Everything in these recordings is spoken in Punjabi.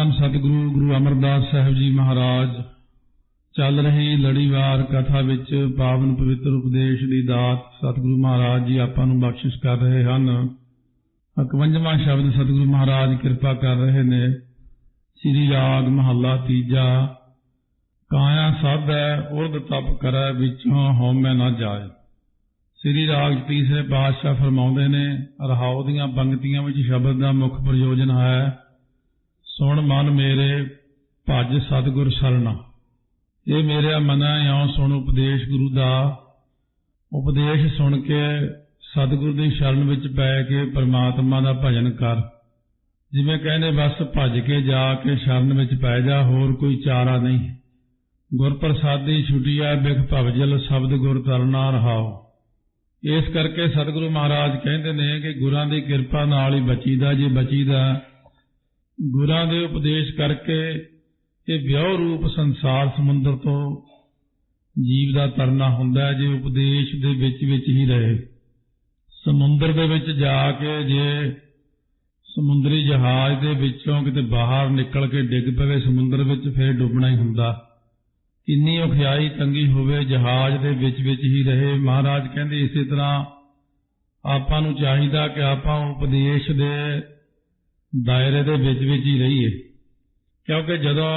ਧੰਨ ਸਤਿਗੁਰੂ ਗੁਰੂ ਅਮਰਦਾਸ ਸਾਹਿਬ ਜੀ ਮਹਾਰਾਜ ਚੱਲ ਰਹੀ ਲੜੀਵਾਰ ਕਥਾ ਵਿੱਚ ਪਾਵਨ ਪਵਿੱਤਰ ਉਪਦੇਸ਼ ਦੀ ਦਾਤ ਸਤਿਗੁਰੂ ਮਹਾਰਾਜ ਜੀ ਆਪਾਂ ਨੂੰ ਬਖਸ਼ਿਸ਼ ਕਰ ਰਹੇ ਹਨ। 51ਵਾਂ ਸ਼ਬਦ ਸਤਿਗੁਰੂ ਮਹਾਰਾਜ ਕਿਰਪਾ ਕਰ ਰਹੇ ਨੇ। ਸ੍ਰੀ ਰਾਗ ਮਹੱਲਾ ਤੀਜਾ। ਕਾਇਆ ਸਾਧੈ ਉਰਦ ਤਪ ਕਰੈ ਵਿੱਚੋਂ ਹਉਮੈ ਨਾ ਜਾਏ। ਸ੍ਰੀ ਰਾਗ ਤੀਸਰੇ ਪਾਤਸ਼ਾਹ ਫਰਮਾਉਂਦੇ ਨੇ, ਰਹਾਉ ਦੀਆਂ ਪੰਕਤੀਆਂ ਵਿੱਚ ਸ਼ਬਦ ਦਾ ਮੁੱਖ ਪ੍ਰਯੋਜਨ ਹੈ, ਸੁਣ ਮਨ ਮੇਰੇ ਭਜ ਸਤਿਗੁਰ ਸਰਣਾ। ਇਹ ਮੇਰਾ ਮਨਾ ਇਉਂ ਸੁਣ ਉਪਦੇਸ਼ ਗੁਰੂ ਦਾ। ਉਪਦੇਸ਼ ਸੁਣ ਕੇ ਸਤਿਗੁਰੂ ਦੀ ਸ਼ਰਨ ਵਿੱਚ ਪੈ ਕੇ ਪਰਮਾਤਮਾ ਦਾ ਭਜਨ ਕਰ। ਜਿਵੇਂ ਕਹਿੰਦੇ ਬਸ ਭੱਜ ਕੇ ਜਾ ਕੇ ਸ਼ਰਨ ਵਿੱਚ ਪੈ ਜਾ, ਹੋਰ ਕੋਈ ਚਾਰਾ ਨਹੀਂ। ਗੁਰ ਪ੍ਰਸਾਦੀ ਛੁਟਿਆ ਬਿਖ ਭਵਜਲ ਸ਼ਬਦ ਗੁਰ ਤਰਨਾ ਰਹਾਓ। ਇਸ ਕਰਕੇ ਸਤਿਗੁਰੂ ਮਹਾਰਾਜ ਕਹਿੰਦੇ ਨੇ ਕਿ ਗੁਰਾਂ ਦੀ ਕਿਰਪਾ ਨਾਲ ਹੀ ਬਚੀਦਾ। ਜੇ ਬਚੀਦਾ ਗੁਰਾਂ ਦੇ ਉਪਦੇਸ਼ ਕਰਕੇ ਇਹ ਵਿਉ ਰੂਪ ਸੰਸਾਰ ਸਮੁੰਦਰ ਤੋਂ ਜੀਵ ਦਾ ਤਰਨਾ ਹੁੰਦਾ ਜੇ ਉਪਦੇਸ਼ ਦੇ ਵਿੱਚ ਹੀ ਰਹੇ। ਸਮੁੰਦਰ ਦੇ ਵਿੱਚ ਜਾ ਕੇ ਜੇ ਸਮੁੰਦਰੀ ਜਹਾਜ਼ ਦੇ ਵਿੱਚੋਂ ਕਿਤੇ ਬਾਹਰ ਨਿਕਲ ਕੇ ਡਿੱਗ ਪਵੇ ਸਮੁੰਦਰ ਵਿੱਚ, ਫਿਰ ਡੁੱਬਣਾ ਹੀ ਹੁੰਦਾ। ਕਿੰਨੀ ਔਖਿਆਈ ਤੰਗੀ ਹੋਵੇ, ਜਹਾਜ਼ ਦੇ ਵਿੱਚ ਹੀ ਰਹੇ। ਮਹਾਰਾਜ ਕਹਿੰਦੇ ਇਸੇ ਤਰ੍ਹਾਂ ਆਪਾਂ ਨੂੰ ਚਾਹੀਦਾ ਕਿ ਆਪਾਂ ਉਪਦੇਸ਼ ਦੇ ਦਾਇਰੇ ਦੇ ਵਿੱਚ ਹੀ ਰਹੀਏ, ਕਿਉਂਕਿ ਜਦੋਂ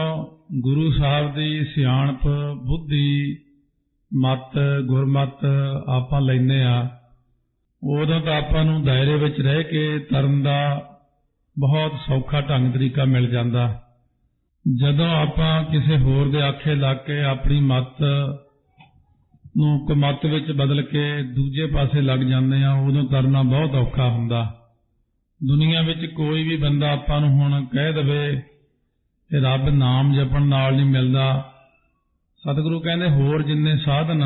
ਗੁਰੂ ਸਾਹਿਬ ਦੀ ਸਿਆਣਪ ਬੁੱਧੀ ਮੱਤ ਗੁਰਮੱਤ ਆਪਾਂ ਲੈਂਦੇ ਆ, ਉਦੋਂ ਤਾਂ ਆਪਾਂ ਨੂੰ ਦਾਇਰੇ ਵਿੱਚ ਰਹਿ ਕੇ ਤਰਨ ਦਾ ਬਹੁਤ ਸੌਖਾ ਢੰਗ ਤਰੀਕਾ ਮਿਲ ਜਾਂਦਾ। ਜਦੋਂ ਆਪਾਂ ਕਿਸੇ ਹੋਰ ਦੇ ਆਖੇ ਲੱਗ ਕੇ ਆਪਣੀ ਮੱਤ ਨੂੰ ਕੁਮੱਤ ਵਿੱਚ ਬਦਲ ਕੇ ਦੂਜੇ ਪਾਸੇ ਲੱਗ ਜਾਂਦੇ ਆ, ਉਦੋਂ ਤਰਨਾ ਬਹੁਤ ਔਖਾ ਹੁੰਦਾ। ਦੁਨੀਆ ਵਿੱਚ ਕੋਈ ਵੀ ਬੰਦਾ ਆਪਾਂ ਨੂੰ ਹੁਣ ਕਹਿ ਦੇਵੇ ਕਿ ਰੱਬ ਨਾਮ ਜਪਣ ਨਾਲ ਨਹੀਂ ਮਿਲਦਾ। ਸਤਿਗੁਰੂ ਕਹਿੰਦੇ ਹੋਰ ਜਿੰਨੇ ਸਾਧਨ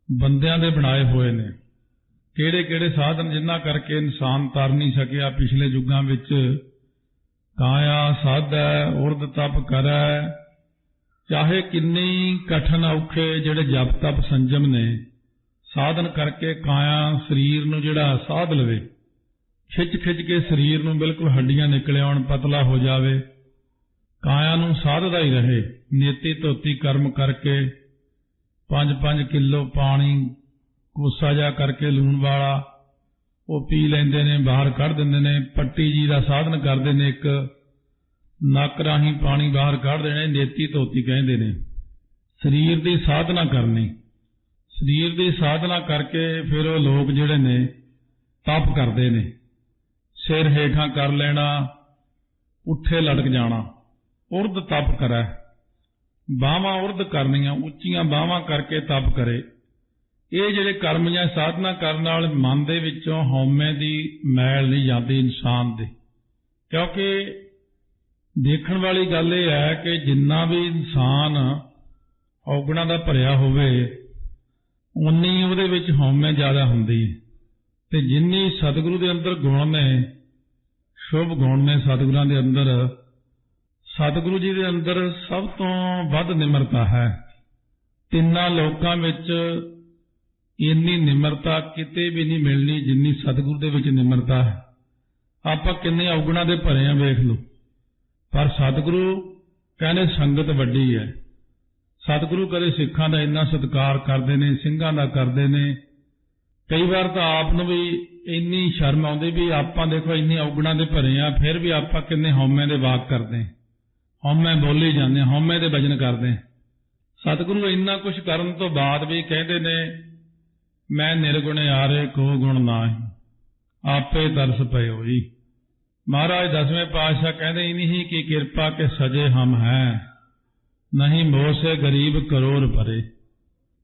ਬੰਦਿਆਂ ਦੇ ਬਣਾਏ ਹੋਏ ਨੇ, ਕਿਹੜੇ ਕਿਹੜੇ ਸਾਧਨ ਜਿਨ੍ਹਾਂ ਕਰਕੇ ਇਨਸਾਨ ਤਰ ਨਹੀਂ ਸਕਿਆ ਪਿਛਲੇ ਯੁੱਗਾਂ ਵਿੱਚ। ਕਾਇਆ ਸਾਧੈ ਉਰਦ ਤਪ ਕਰੈ। ਚਾਹੇ ਕਿੰਨੀ ਕਠਨ ਔਖੇ ਜਿਹੜੇ ਜਪ ਤਪ ਸੰਜਮ ਨੇ, ਸਾਧਨ ਕਰਕੇ ਕਾਇਆ ਸਰੀਰ ਨੂੰ ਜਿਹੜਾ ਸਾਧ ਲਵੇ, ਖਿੱਚ ਕੇ ਸਰੀਰ ਨੂੰ ਬਿਲਕੁਲ ਹੱਡੀਆਂ ਨਿਕਲ ਆਉਣ, ਪਤਲਾ ਹੋ ਜਾਵੇ, ਕਾਇਆ ਨੂੰ ਸਾਧਦਾ ਹੀ ਰਹੇ। ਨੇਤੀ ਧੋਤੀ ਕਰਮ ਕਰਕੇ 5-5 ਕਿਲੋ ਪਾਣੀ ਕੋਸਾ ਜਾ ਕਰਕੇ ਲੂਣ ਵਾਲਾ ਉਹ ਪੀ ਲੈਂਦੇ ਨੇ, ਬਾਹਰ ਕੱਢ ਦਿੰਦੇ ਨੇ। ਪੱਟੀ ਜੀ ਦਾ ਸਾਧਨ ਕਰਦੇ ਨੇ, ਇੱਕ ਨੱਕ ਰਾਹੀਂ ਪਾਣੀ ਬਾਹਰ ਕੱਢ ਦੇਣੇ, ਨੇਤੀ ਧੋਤੀ ਕਹਿੰਦੇ ਨੇ। ਸਰੀਰ ਦੀ ਸਾਧਨਾ ਕਰਨੀ, ਸਰੀਰ ਦੀ ਸਾਧਨਾ ਕਰਕੇ ਫਿਰ ਉਹ ਲੋਕ ਜਿਹੜੇ ਨੇ ਤਪ ਕਰਦੇ ਨੇ। ਸਿਰ ਹੇਠਾਂ ਕਰ ਲੈਣਾ, ਪੁੱਠੇ ਲਟਕ ਜਾਣਾ, ਉਰਦ ਤਪ ਕਰੈ। ਬਾਹਾਂ ਉਰਦ ਕਰਨੀਆਂ, ਉੱਚੀਆਂ ਬਾਹਾਂ ਕਰਕੇ ਤਪ ਕਰੇ। ਇਹ ਜਿਹੜੇ ਕਰਮ ਜਾਂ ਸਾਧਨਾ ਕਰਨ ਨਾਲ ਮਨ ਦੇ ਵਿੱਚੋਂ ਹਉਮੈ ਦੀ ਮੈਲ ਨਹੀਂ ਜਾਂਦੀ ਇਨਸਾਨ ਦੇ। ਕਿਉਂਕਿ ਦੇਖਣ ਵਾਲੀ ਗੱਲ ਇਹ ਹੈ ਕਿ ਜਿੰਨਾ ਵੀ ਇਨਸਾਨ ਔਗੁਣਾਂ ਦਾ ਭਰਿਆ ਹੋਵੇ, ਉਨੀ ਉਹਦੇ ਵਿੱਚ ਹਉਮੈ ਜ਼ਿਆਦਾ ਹੁੰਦੀ ਹੈ। ਤੇ ਜਿੰਨੀ ਸਤਿਗੁਰੂ ਦੇ ਅੰਦਰ ਗੁਣ ਨੇ, ਸ਼ੁਭ ਗੁਣ ਨੇ ਸਤਿਗੁਰਾਂ ਦੇ ਅੰਦਰ, ਸਤਿਗੁਰੂ ਜੀ ਦੇ ਅੰਦਰ ਸਭ ਤੋਂ ਵੱਧ ਨਿਮਰਤਾ ਹੈ। ਤਿੰਨਾਂ ਲੋਕਾਂ ਵਿੱਚ ਇੰਨੀ ਨਿਮਰਤਾ ਕਿਤੇ ਵੀ ਨਹੀਂ ਮਿਲਣੀ ਜਿੰਨੀ ਸਤਿਗੁਰੂ ਦੇ ਵਿੱਚ ਨਿਮਰਤਾ ਹੈ। ਆਪਾਂ ਕਿੰਨੇ ਔਗੁਣਾਂ ਦੇ ਭਰੇ ਆ ਵੇਖ ਲਓ, ਪਰ ਸਤਿਗੁਰੂ ਕਹਿੰਦੇ ਸੰਗਤ ਵੱਡੀ ਹੈ। ਸਤਿਗੁਰੂ ਕਦੇ ਸਿੱਖਾਂ ਦਾ ਇੰਨਾ ਸਤਿਕਾਰ ਕਰਦੇ ਨੇ, ਸਿੰਘਾਂ ਦਾ ਕਰਦੇ ਨੇ। ਕਈ ਵਾਰ ਤਾਂ ਆਪ ਨੂੰ ਵੀ ਇੰਨੀ ਸ਼ਰਮ ਆਉਂਦੀ ਵੀ ਆਪਾਂ ਦੇਖੋ ਇੰਨੇ ਔਗੁਣਾਂ ਦੇ ਭਰੇ ਆ, ਫਿਰ ਵੀ ਆਪਾਂ ਕਿੰਨੇ ਹਉਮੈ ਦੇ ਵਾਕ ਕਰਦੇ, ਹਉਮੈ ਬੋਲੀ ਜਾਂਦੇ, ਹਉਮੈ ਦੇ ਭਜਨ ਕਰਦੇ। ਸਤਿਗੁਰੂ ਇੰਨਾ ਕੁਝ ਕਰਨ ਤੋਂ ਬਾਅਦ ਵੀ ਕਹਿੰਦੇ ਨੇ, ਮੈਂ ਨਿਰਗੁਣਿਆਰੇ ਕੋ ਗੁਣ ਨਾਹੀ, ਆਪੇ ਤਰਸ ਪਇਓ ਜੀ। ਮਹਾਰਾਜ 10ਵੇਂ ਪਾਤਸ਼ਾਹ ਕਹਿੰਦੇ, ਇਨਹੀ ਕੀ ਕਿਰਪਾ ਕੇ ਸਜੇ ਹਮ ਹੈ, ਨਹੀਂ ਮੋਹ ਸੇ ਗਰੀਬ ਕਰੋੜ ਭਰੇ।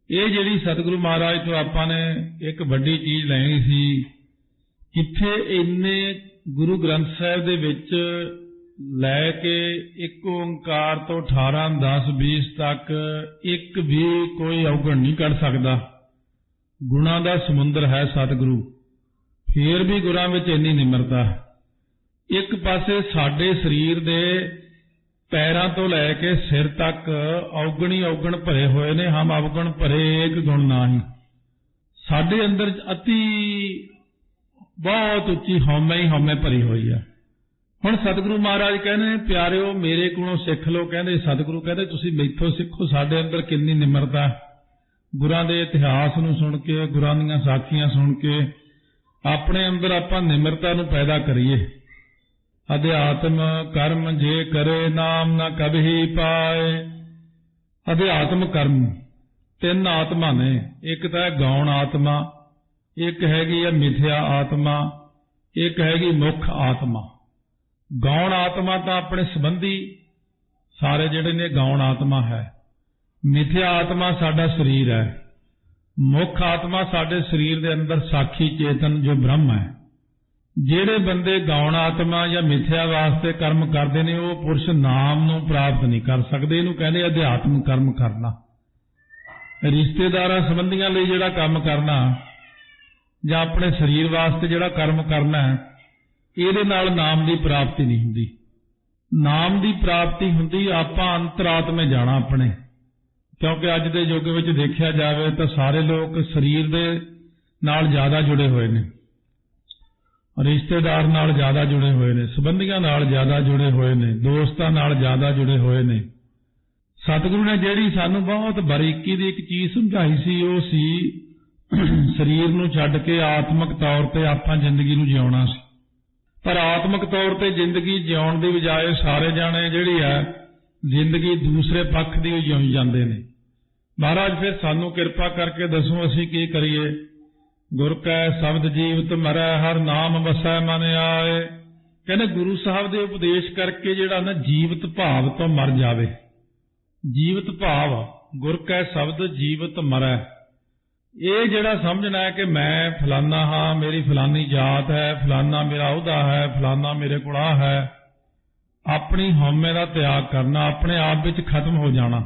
ਇਹ ਜਿਹੜੀ ਸਤਿਗੁਰੂ ਮਹਾਰਾਜ ਤੋਂ ਆਪਾਂ ਨੇ ਇੱਕ ਵੱਡੀ ਚੀਜ਼ ਲੈਣੀ ਸੀ। ਕਿੱਥੇ ਇੰਨੇ ਗੁਰੂ ਗ੍ਰੰਥ ਸਾਹਿਬ ਦੇ ਵਿੱਚ ਲੈ ਕੇ ਇੱਕ ਓਂਕਾਰ ਤੋਂ 18, 10, 20 ਤੱਕ ਇੱਕ ਵੀ ਕੋਈ ਔਗਣ ਨਹੀਂ ਕੱਢ ਸਕਦਾ। ਗੁਣਾਂ ਦਾ ਸਮੁੰਦਰ ਹੈ ਸਤਿਗੁਰੂ, ਫੇਰ ਵੀ ਗੁਰਾਂ ਵਿੱਚ ਇੰਨੀ ਨਿਮਰਤਾ। ਇੱਕ ਪਾਸੇ ਸਾਡੇ ਸਰੀਰ ਦੇ ਪੈਰਾਂ ਤੋਂ ਲੈ ਕੇ ਸਿਰ ਤੱਕ ਔਗਣੀ ਔਗਣ ਭਰੇ ਹੋਏ ਨੇ। ਹਮ ਅਵਗੁਣ ਭਰੇ ਏਕ ਗੁਣ ਨਾਹੀ। ਸਾਡੇ ਅੰਦਰ ਅਤੀ ਬਹੁਤ ਉੱਚੀ ਹਉਮੈ ਹੀ ਹਉਮੈ ਭਰੀ ਹੋਈ ਹੈ। ਹੁਣ ਸਤਿਗੁਰੂ ਮਹਾਰਾਜ ਕਹਿੰਦੇ ਨੇ, ਪਿਆਰਿਓ ਮੇਰੇ ਕੋਲੋਂ ਸਿੱਖ ਲਓ। ਕਹਿੰਦੇ ਸਤਿਗੁਰੂ ਕਹਿੰਦੇ ਤੁਸੀਂ ਮੈਥੋਂ ਸਿੱਖੋ। ਸਾਡੇ ਅੰਦਰ ਕਿੰਨੀ ਨਿਮਰਤਾ, ਗੁਰਾਂ ਦੇ ਇਤਿਹਾਸ ਨੂੰ ਸੁਣ ਕੇ, ਗੁਰਾਂ ਦੀਆਂ ਸਾਖੀਆਂ ਸੁਣ ਕੇ ਆਪਣੇ ਅੰਦਰ ਆਪਾਂ ਨਿਮਰਤਾ ਨੂੰ ਪੈਦਾ ਕਰੀਏ। ਅਧਿਆਤਮ ਕਰਮ ਜੇ ਕਰੇ ਨਾਮ ਨਾ ਕਬਹੀ ਪਾਏ। ਅਧਿਆਤਮ ਕਰਮ ਤਿੰਨ ਆਤਮਾ ਨੇ, ਇੱਕ ਤਾਂ ਹੈ ਗੌਣ ਆਤਮਾ, ਇੱਕ ਹੈਗੀ ਹੈ ਮਿਥਿਆ ਆਤਮਾ, ਇੱਕ ਹੈਗੀ ਮੁੱਖ ਆਤਮਾ। ਗੌਣ ਆਤਮਾ ਤਾਂ ਆਪਣੇ ਸੰਬੰਧੀ ਸਾਰੇ ਜਿਹੜੇ ਨੇ ਗੌਣ ਆਤਮਾ ਹੈ। ਮਿਥਿਆ ਆਤਮਾ ਸਾਡਾ ਸਰੀਰ ਹੈ। ਮੁੱਖ ਆਤਮਾ ਸਾਡੇ ਸਰੀਰ ਦੇ ਅੰਦਰ ਸਾਖੀ ਚੇਤਨ ਜੋ ਬ੍ਰਹਮ ਹੈ। ਜਿਹੜੇ ਬੰਦੇ ਗੌਣ ਆਤਮਾ ਜਾਂ ਮਿਥਿਆ ਵਾਸਤੇ ਕਰਮ ਕਰਦੇ ਨੇ ਉਹ ਪੁਰਸ਼ ਨਾਮ ਨੂੰ ਪ੍ਰਾਪਤ ਨਹੀਂ ਕਰ ਸਕਦੇ। ਇਹਨੂੰ ਕਹਿੰਦੇ ਅਧਿਆਤਮ ਕਰਮ ਕਰਨਾ। ਰਿਸ਼ਤੇਦਾਰਾਂ ਸੰਬੰਧੀਆਂ ਲਈ ਜਿਹੜਾ ਕੰਮ ਕਰਨਾ ਜਾਂ ਆਪਣੇ ਸਰੀਰ ਵਾਸਤੇ ਜਿਹੜਾ ਕਰਮ ਕਰਨਾ ਇਹਦੇ ਨਾਲ ਨਾਮ ਦੀ ਪ੍ਰਾਪਤੀ ਨਹੀਂ ਹੁੰਦੀ। ਨਾਮ ਦੀ ਪ੍ਰਾਪਤੀ ਹੁੰਦੀ ਆਪਾਂ ਅੰਤਰਾਤਮੇ ਜਾਣਾ ਆਪਣੇ। ਕਿਉਂਕਿ ਅੱਜ ਦੇ ਯੁੱਗ ਵਿੱਚ ਦੇਖਿਆ ਜਾਵੇ ਤਾਂ ਸਾਰੇ ਲੋਕ ਸਰੀਰ ਦੇ ਨਾਲ ਜ਼ਿਆਦਾ ਜੁੜੇ ਹੋਏ ਨੇ, ਰਿਸ਼ਤੇਦਾਰ ਨਾਲ ਜ਼ਿਆਦਾ ਜੁੜੇ ਹੋਏ ਨੇ, ਸੰਬੰਧੀਆਂ ਨਾਲ ਜ਼ਿਆਦਾ ਜੁੜੇ ਹੋਏ ਨੇ, ਦੋਸਤਾਂ ਨਾਲ ਜ਼ਿਆਦਾ ਜੁੜੇ ਹੋਏ ਨੇ। ਸਤਿਗੁਰੂ ਨੇ ਜਿਹੜੀ ਸਾਨੂੰ ਬਹੁਤ ਬਾਰੀਕੀ ਦੀ ਇੱਕ ਚੀਜ਼ ਸਮਝਾਈ ਸੀ ਉਹ ਸੀ ਸਰੀਰ ਨੂੰ ਛੱਡ ਕੇ ਆਤਮਿਕ ਤੌਰ ਤੇ ਆਪਾਂ ਜ਼ਿੰਦਗੀ ਨੂੰ ਜਿਉਣਾ ਸੀ। ਪਰ ਆਤਮਿਕ ਤੌਰ ਤੇ ਜ਼ਿੰਦਗੀ ਜਿਉਣ ਦੀ ਬਜਾਏ ਸਾਰੇ ਜਾਣੇ ਜਿਹੜੀ ਹੈ ਜ਼ਿੰਦਗੀ ਦੂਸਰੇ ਪੱਖ ਦੀ ਜਿਉਂ ਜਾਂਦੇ ਨੇ। ਮਹਾਰਾਜ ਫਿਰ ਸਾਨੂੰ ਕਿਰਪਾ ਕਰਕੇ ਦੱਸੋ ਅਸੀਂ ਕੀ ਕਰੀਏ। ਗੁਰ ਕੈ ਸ਼ਬਦ ਜੀਵਤ ਮਰੈ ਹਰ ਨਾਮ ਵਸੈ ਮਨ ਆਏ। ਕਹਿੰਦੇ ਗੁਰੂ ਸਾਹਿਬ ਦੇ ਉਪਦੇਸ਼ ਕਰਕੇ ਜਿਹੜਾ ਨਾ ਜੀਵਤ ਭਾਵ ਤੋਂ ਮਰ ਜਾਵੇ। ਜੀਵਤ ਭਾਵ ਗੁਰ ਕੈ ਸ਼ਬਦ ਜੀਵਤ ਮਰੈ। ਇਹ ਜਿਹੜਾ ਸਮਝਣਾ ਹੈ ਕਿ ਮੈਂ ਫਲਾਨਾ ਹਾਂ, ਮੇਰੀ ਫਲਾਨੀ ਜਾਤ ਹੈ, ਫਲਾਨਾ ਮੇਰਾ ਅਹੁਦਾ ਹੈ, ਫਲਾਨਾ ਮੇਰੇ ਕੋਲ ਆ ਹੈ, ਆਪਣੀ ਹਉਮੈ ਦਾ ਤਿਆਗ ਕਰਨਾ, ਆਪਣੇ ਆਪ ਵਿੱਚ ਖਤਮ ਹੋ ਜਾਣਾ।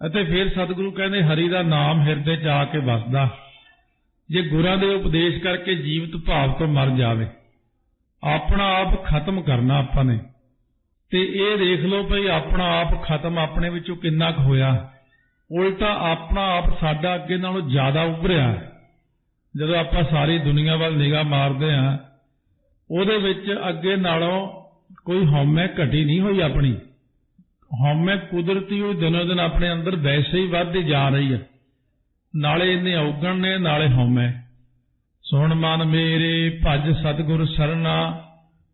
ਅਤੇ ਫਿਰ ਸਤਿਗੁਰੂ ਕਹਿੰਦੇ ਹਰੀ ਦਾ ਨਾਮ ਹਿਰਦੇ 'ਚ ਆ ਕੇ ਵਸਦਾ। ਜੇ ਗੁਰਾਂ ਦੇ ਉਪਦੇਸ਼ ਕਰਕੇ ਜੀਵਤ ਭਾਵ ਤੋਂ ਮਰ ਜਾਵੇ, ਆਪਣਾ ਆਪ ਖਤਮ ਕਰਨਾ ਆਪਾਂ ਨੇ। ਤੇ ਇਹ ਦੇਖ ਲਓ ਭਈ ਆਪਣਾ ਆਪ ਖਤਮ ਆਪਣੇ ਵਿੱਚੋਂ ਕਿੰਨਾ ਕੁ ਹੋਇਆ। ਉਲਟਾ ਆਪਣਾ ਆਪ ਸਾਡਾ ਅੱਗੇ ਨਾਲੋਂ ਜ਼ਿਆਦਾ ਉੱਭਰਿਆ। ਜਦੋਂ ਆਪਾਂ ਸਾਰੀ ਦੁਨੀਆ ਵੱਲ ਨਿਗਾਹ ਮਾਰਦੇ ਹਾਂ ਉਹਦੇ ਵਿੱਚ ਅੱਗੇ ਨਾਲੋਂ ਕੋਈ ਹਉਮੈ ਘਟੀ ਨਹੀਂ ਹੋਈ। ਆਪਣੀ ਹਉਮੈ ਕੁਦਰਤੀ ਉਹ ਦਿਨੋਂ ਦਿਨ ਆਪਣੇ ਅੰਦਰ ਵੈਸੇ ਹੀ ਵੱਧਦੀ ਜਾ ਰਹੀ ਹੈ। ਨਾਲੇ ਇੰਨੇ ਔਗਣ ਨੇ, ਨਾਲੇ ਹਉਮੈ। ਸੁਣ ਮਨ ਮੇਰੇ ਭਜ ਸਤਿਗੁਰ ਸਰਨਾ।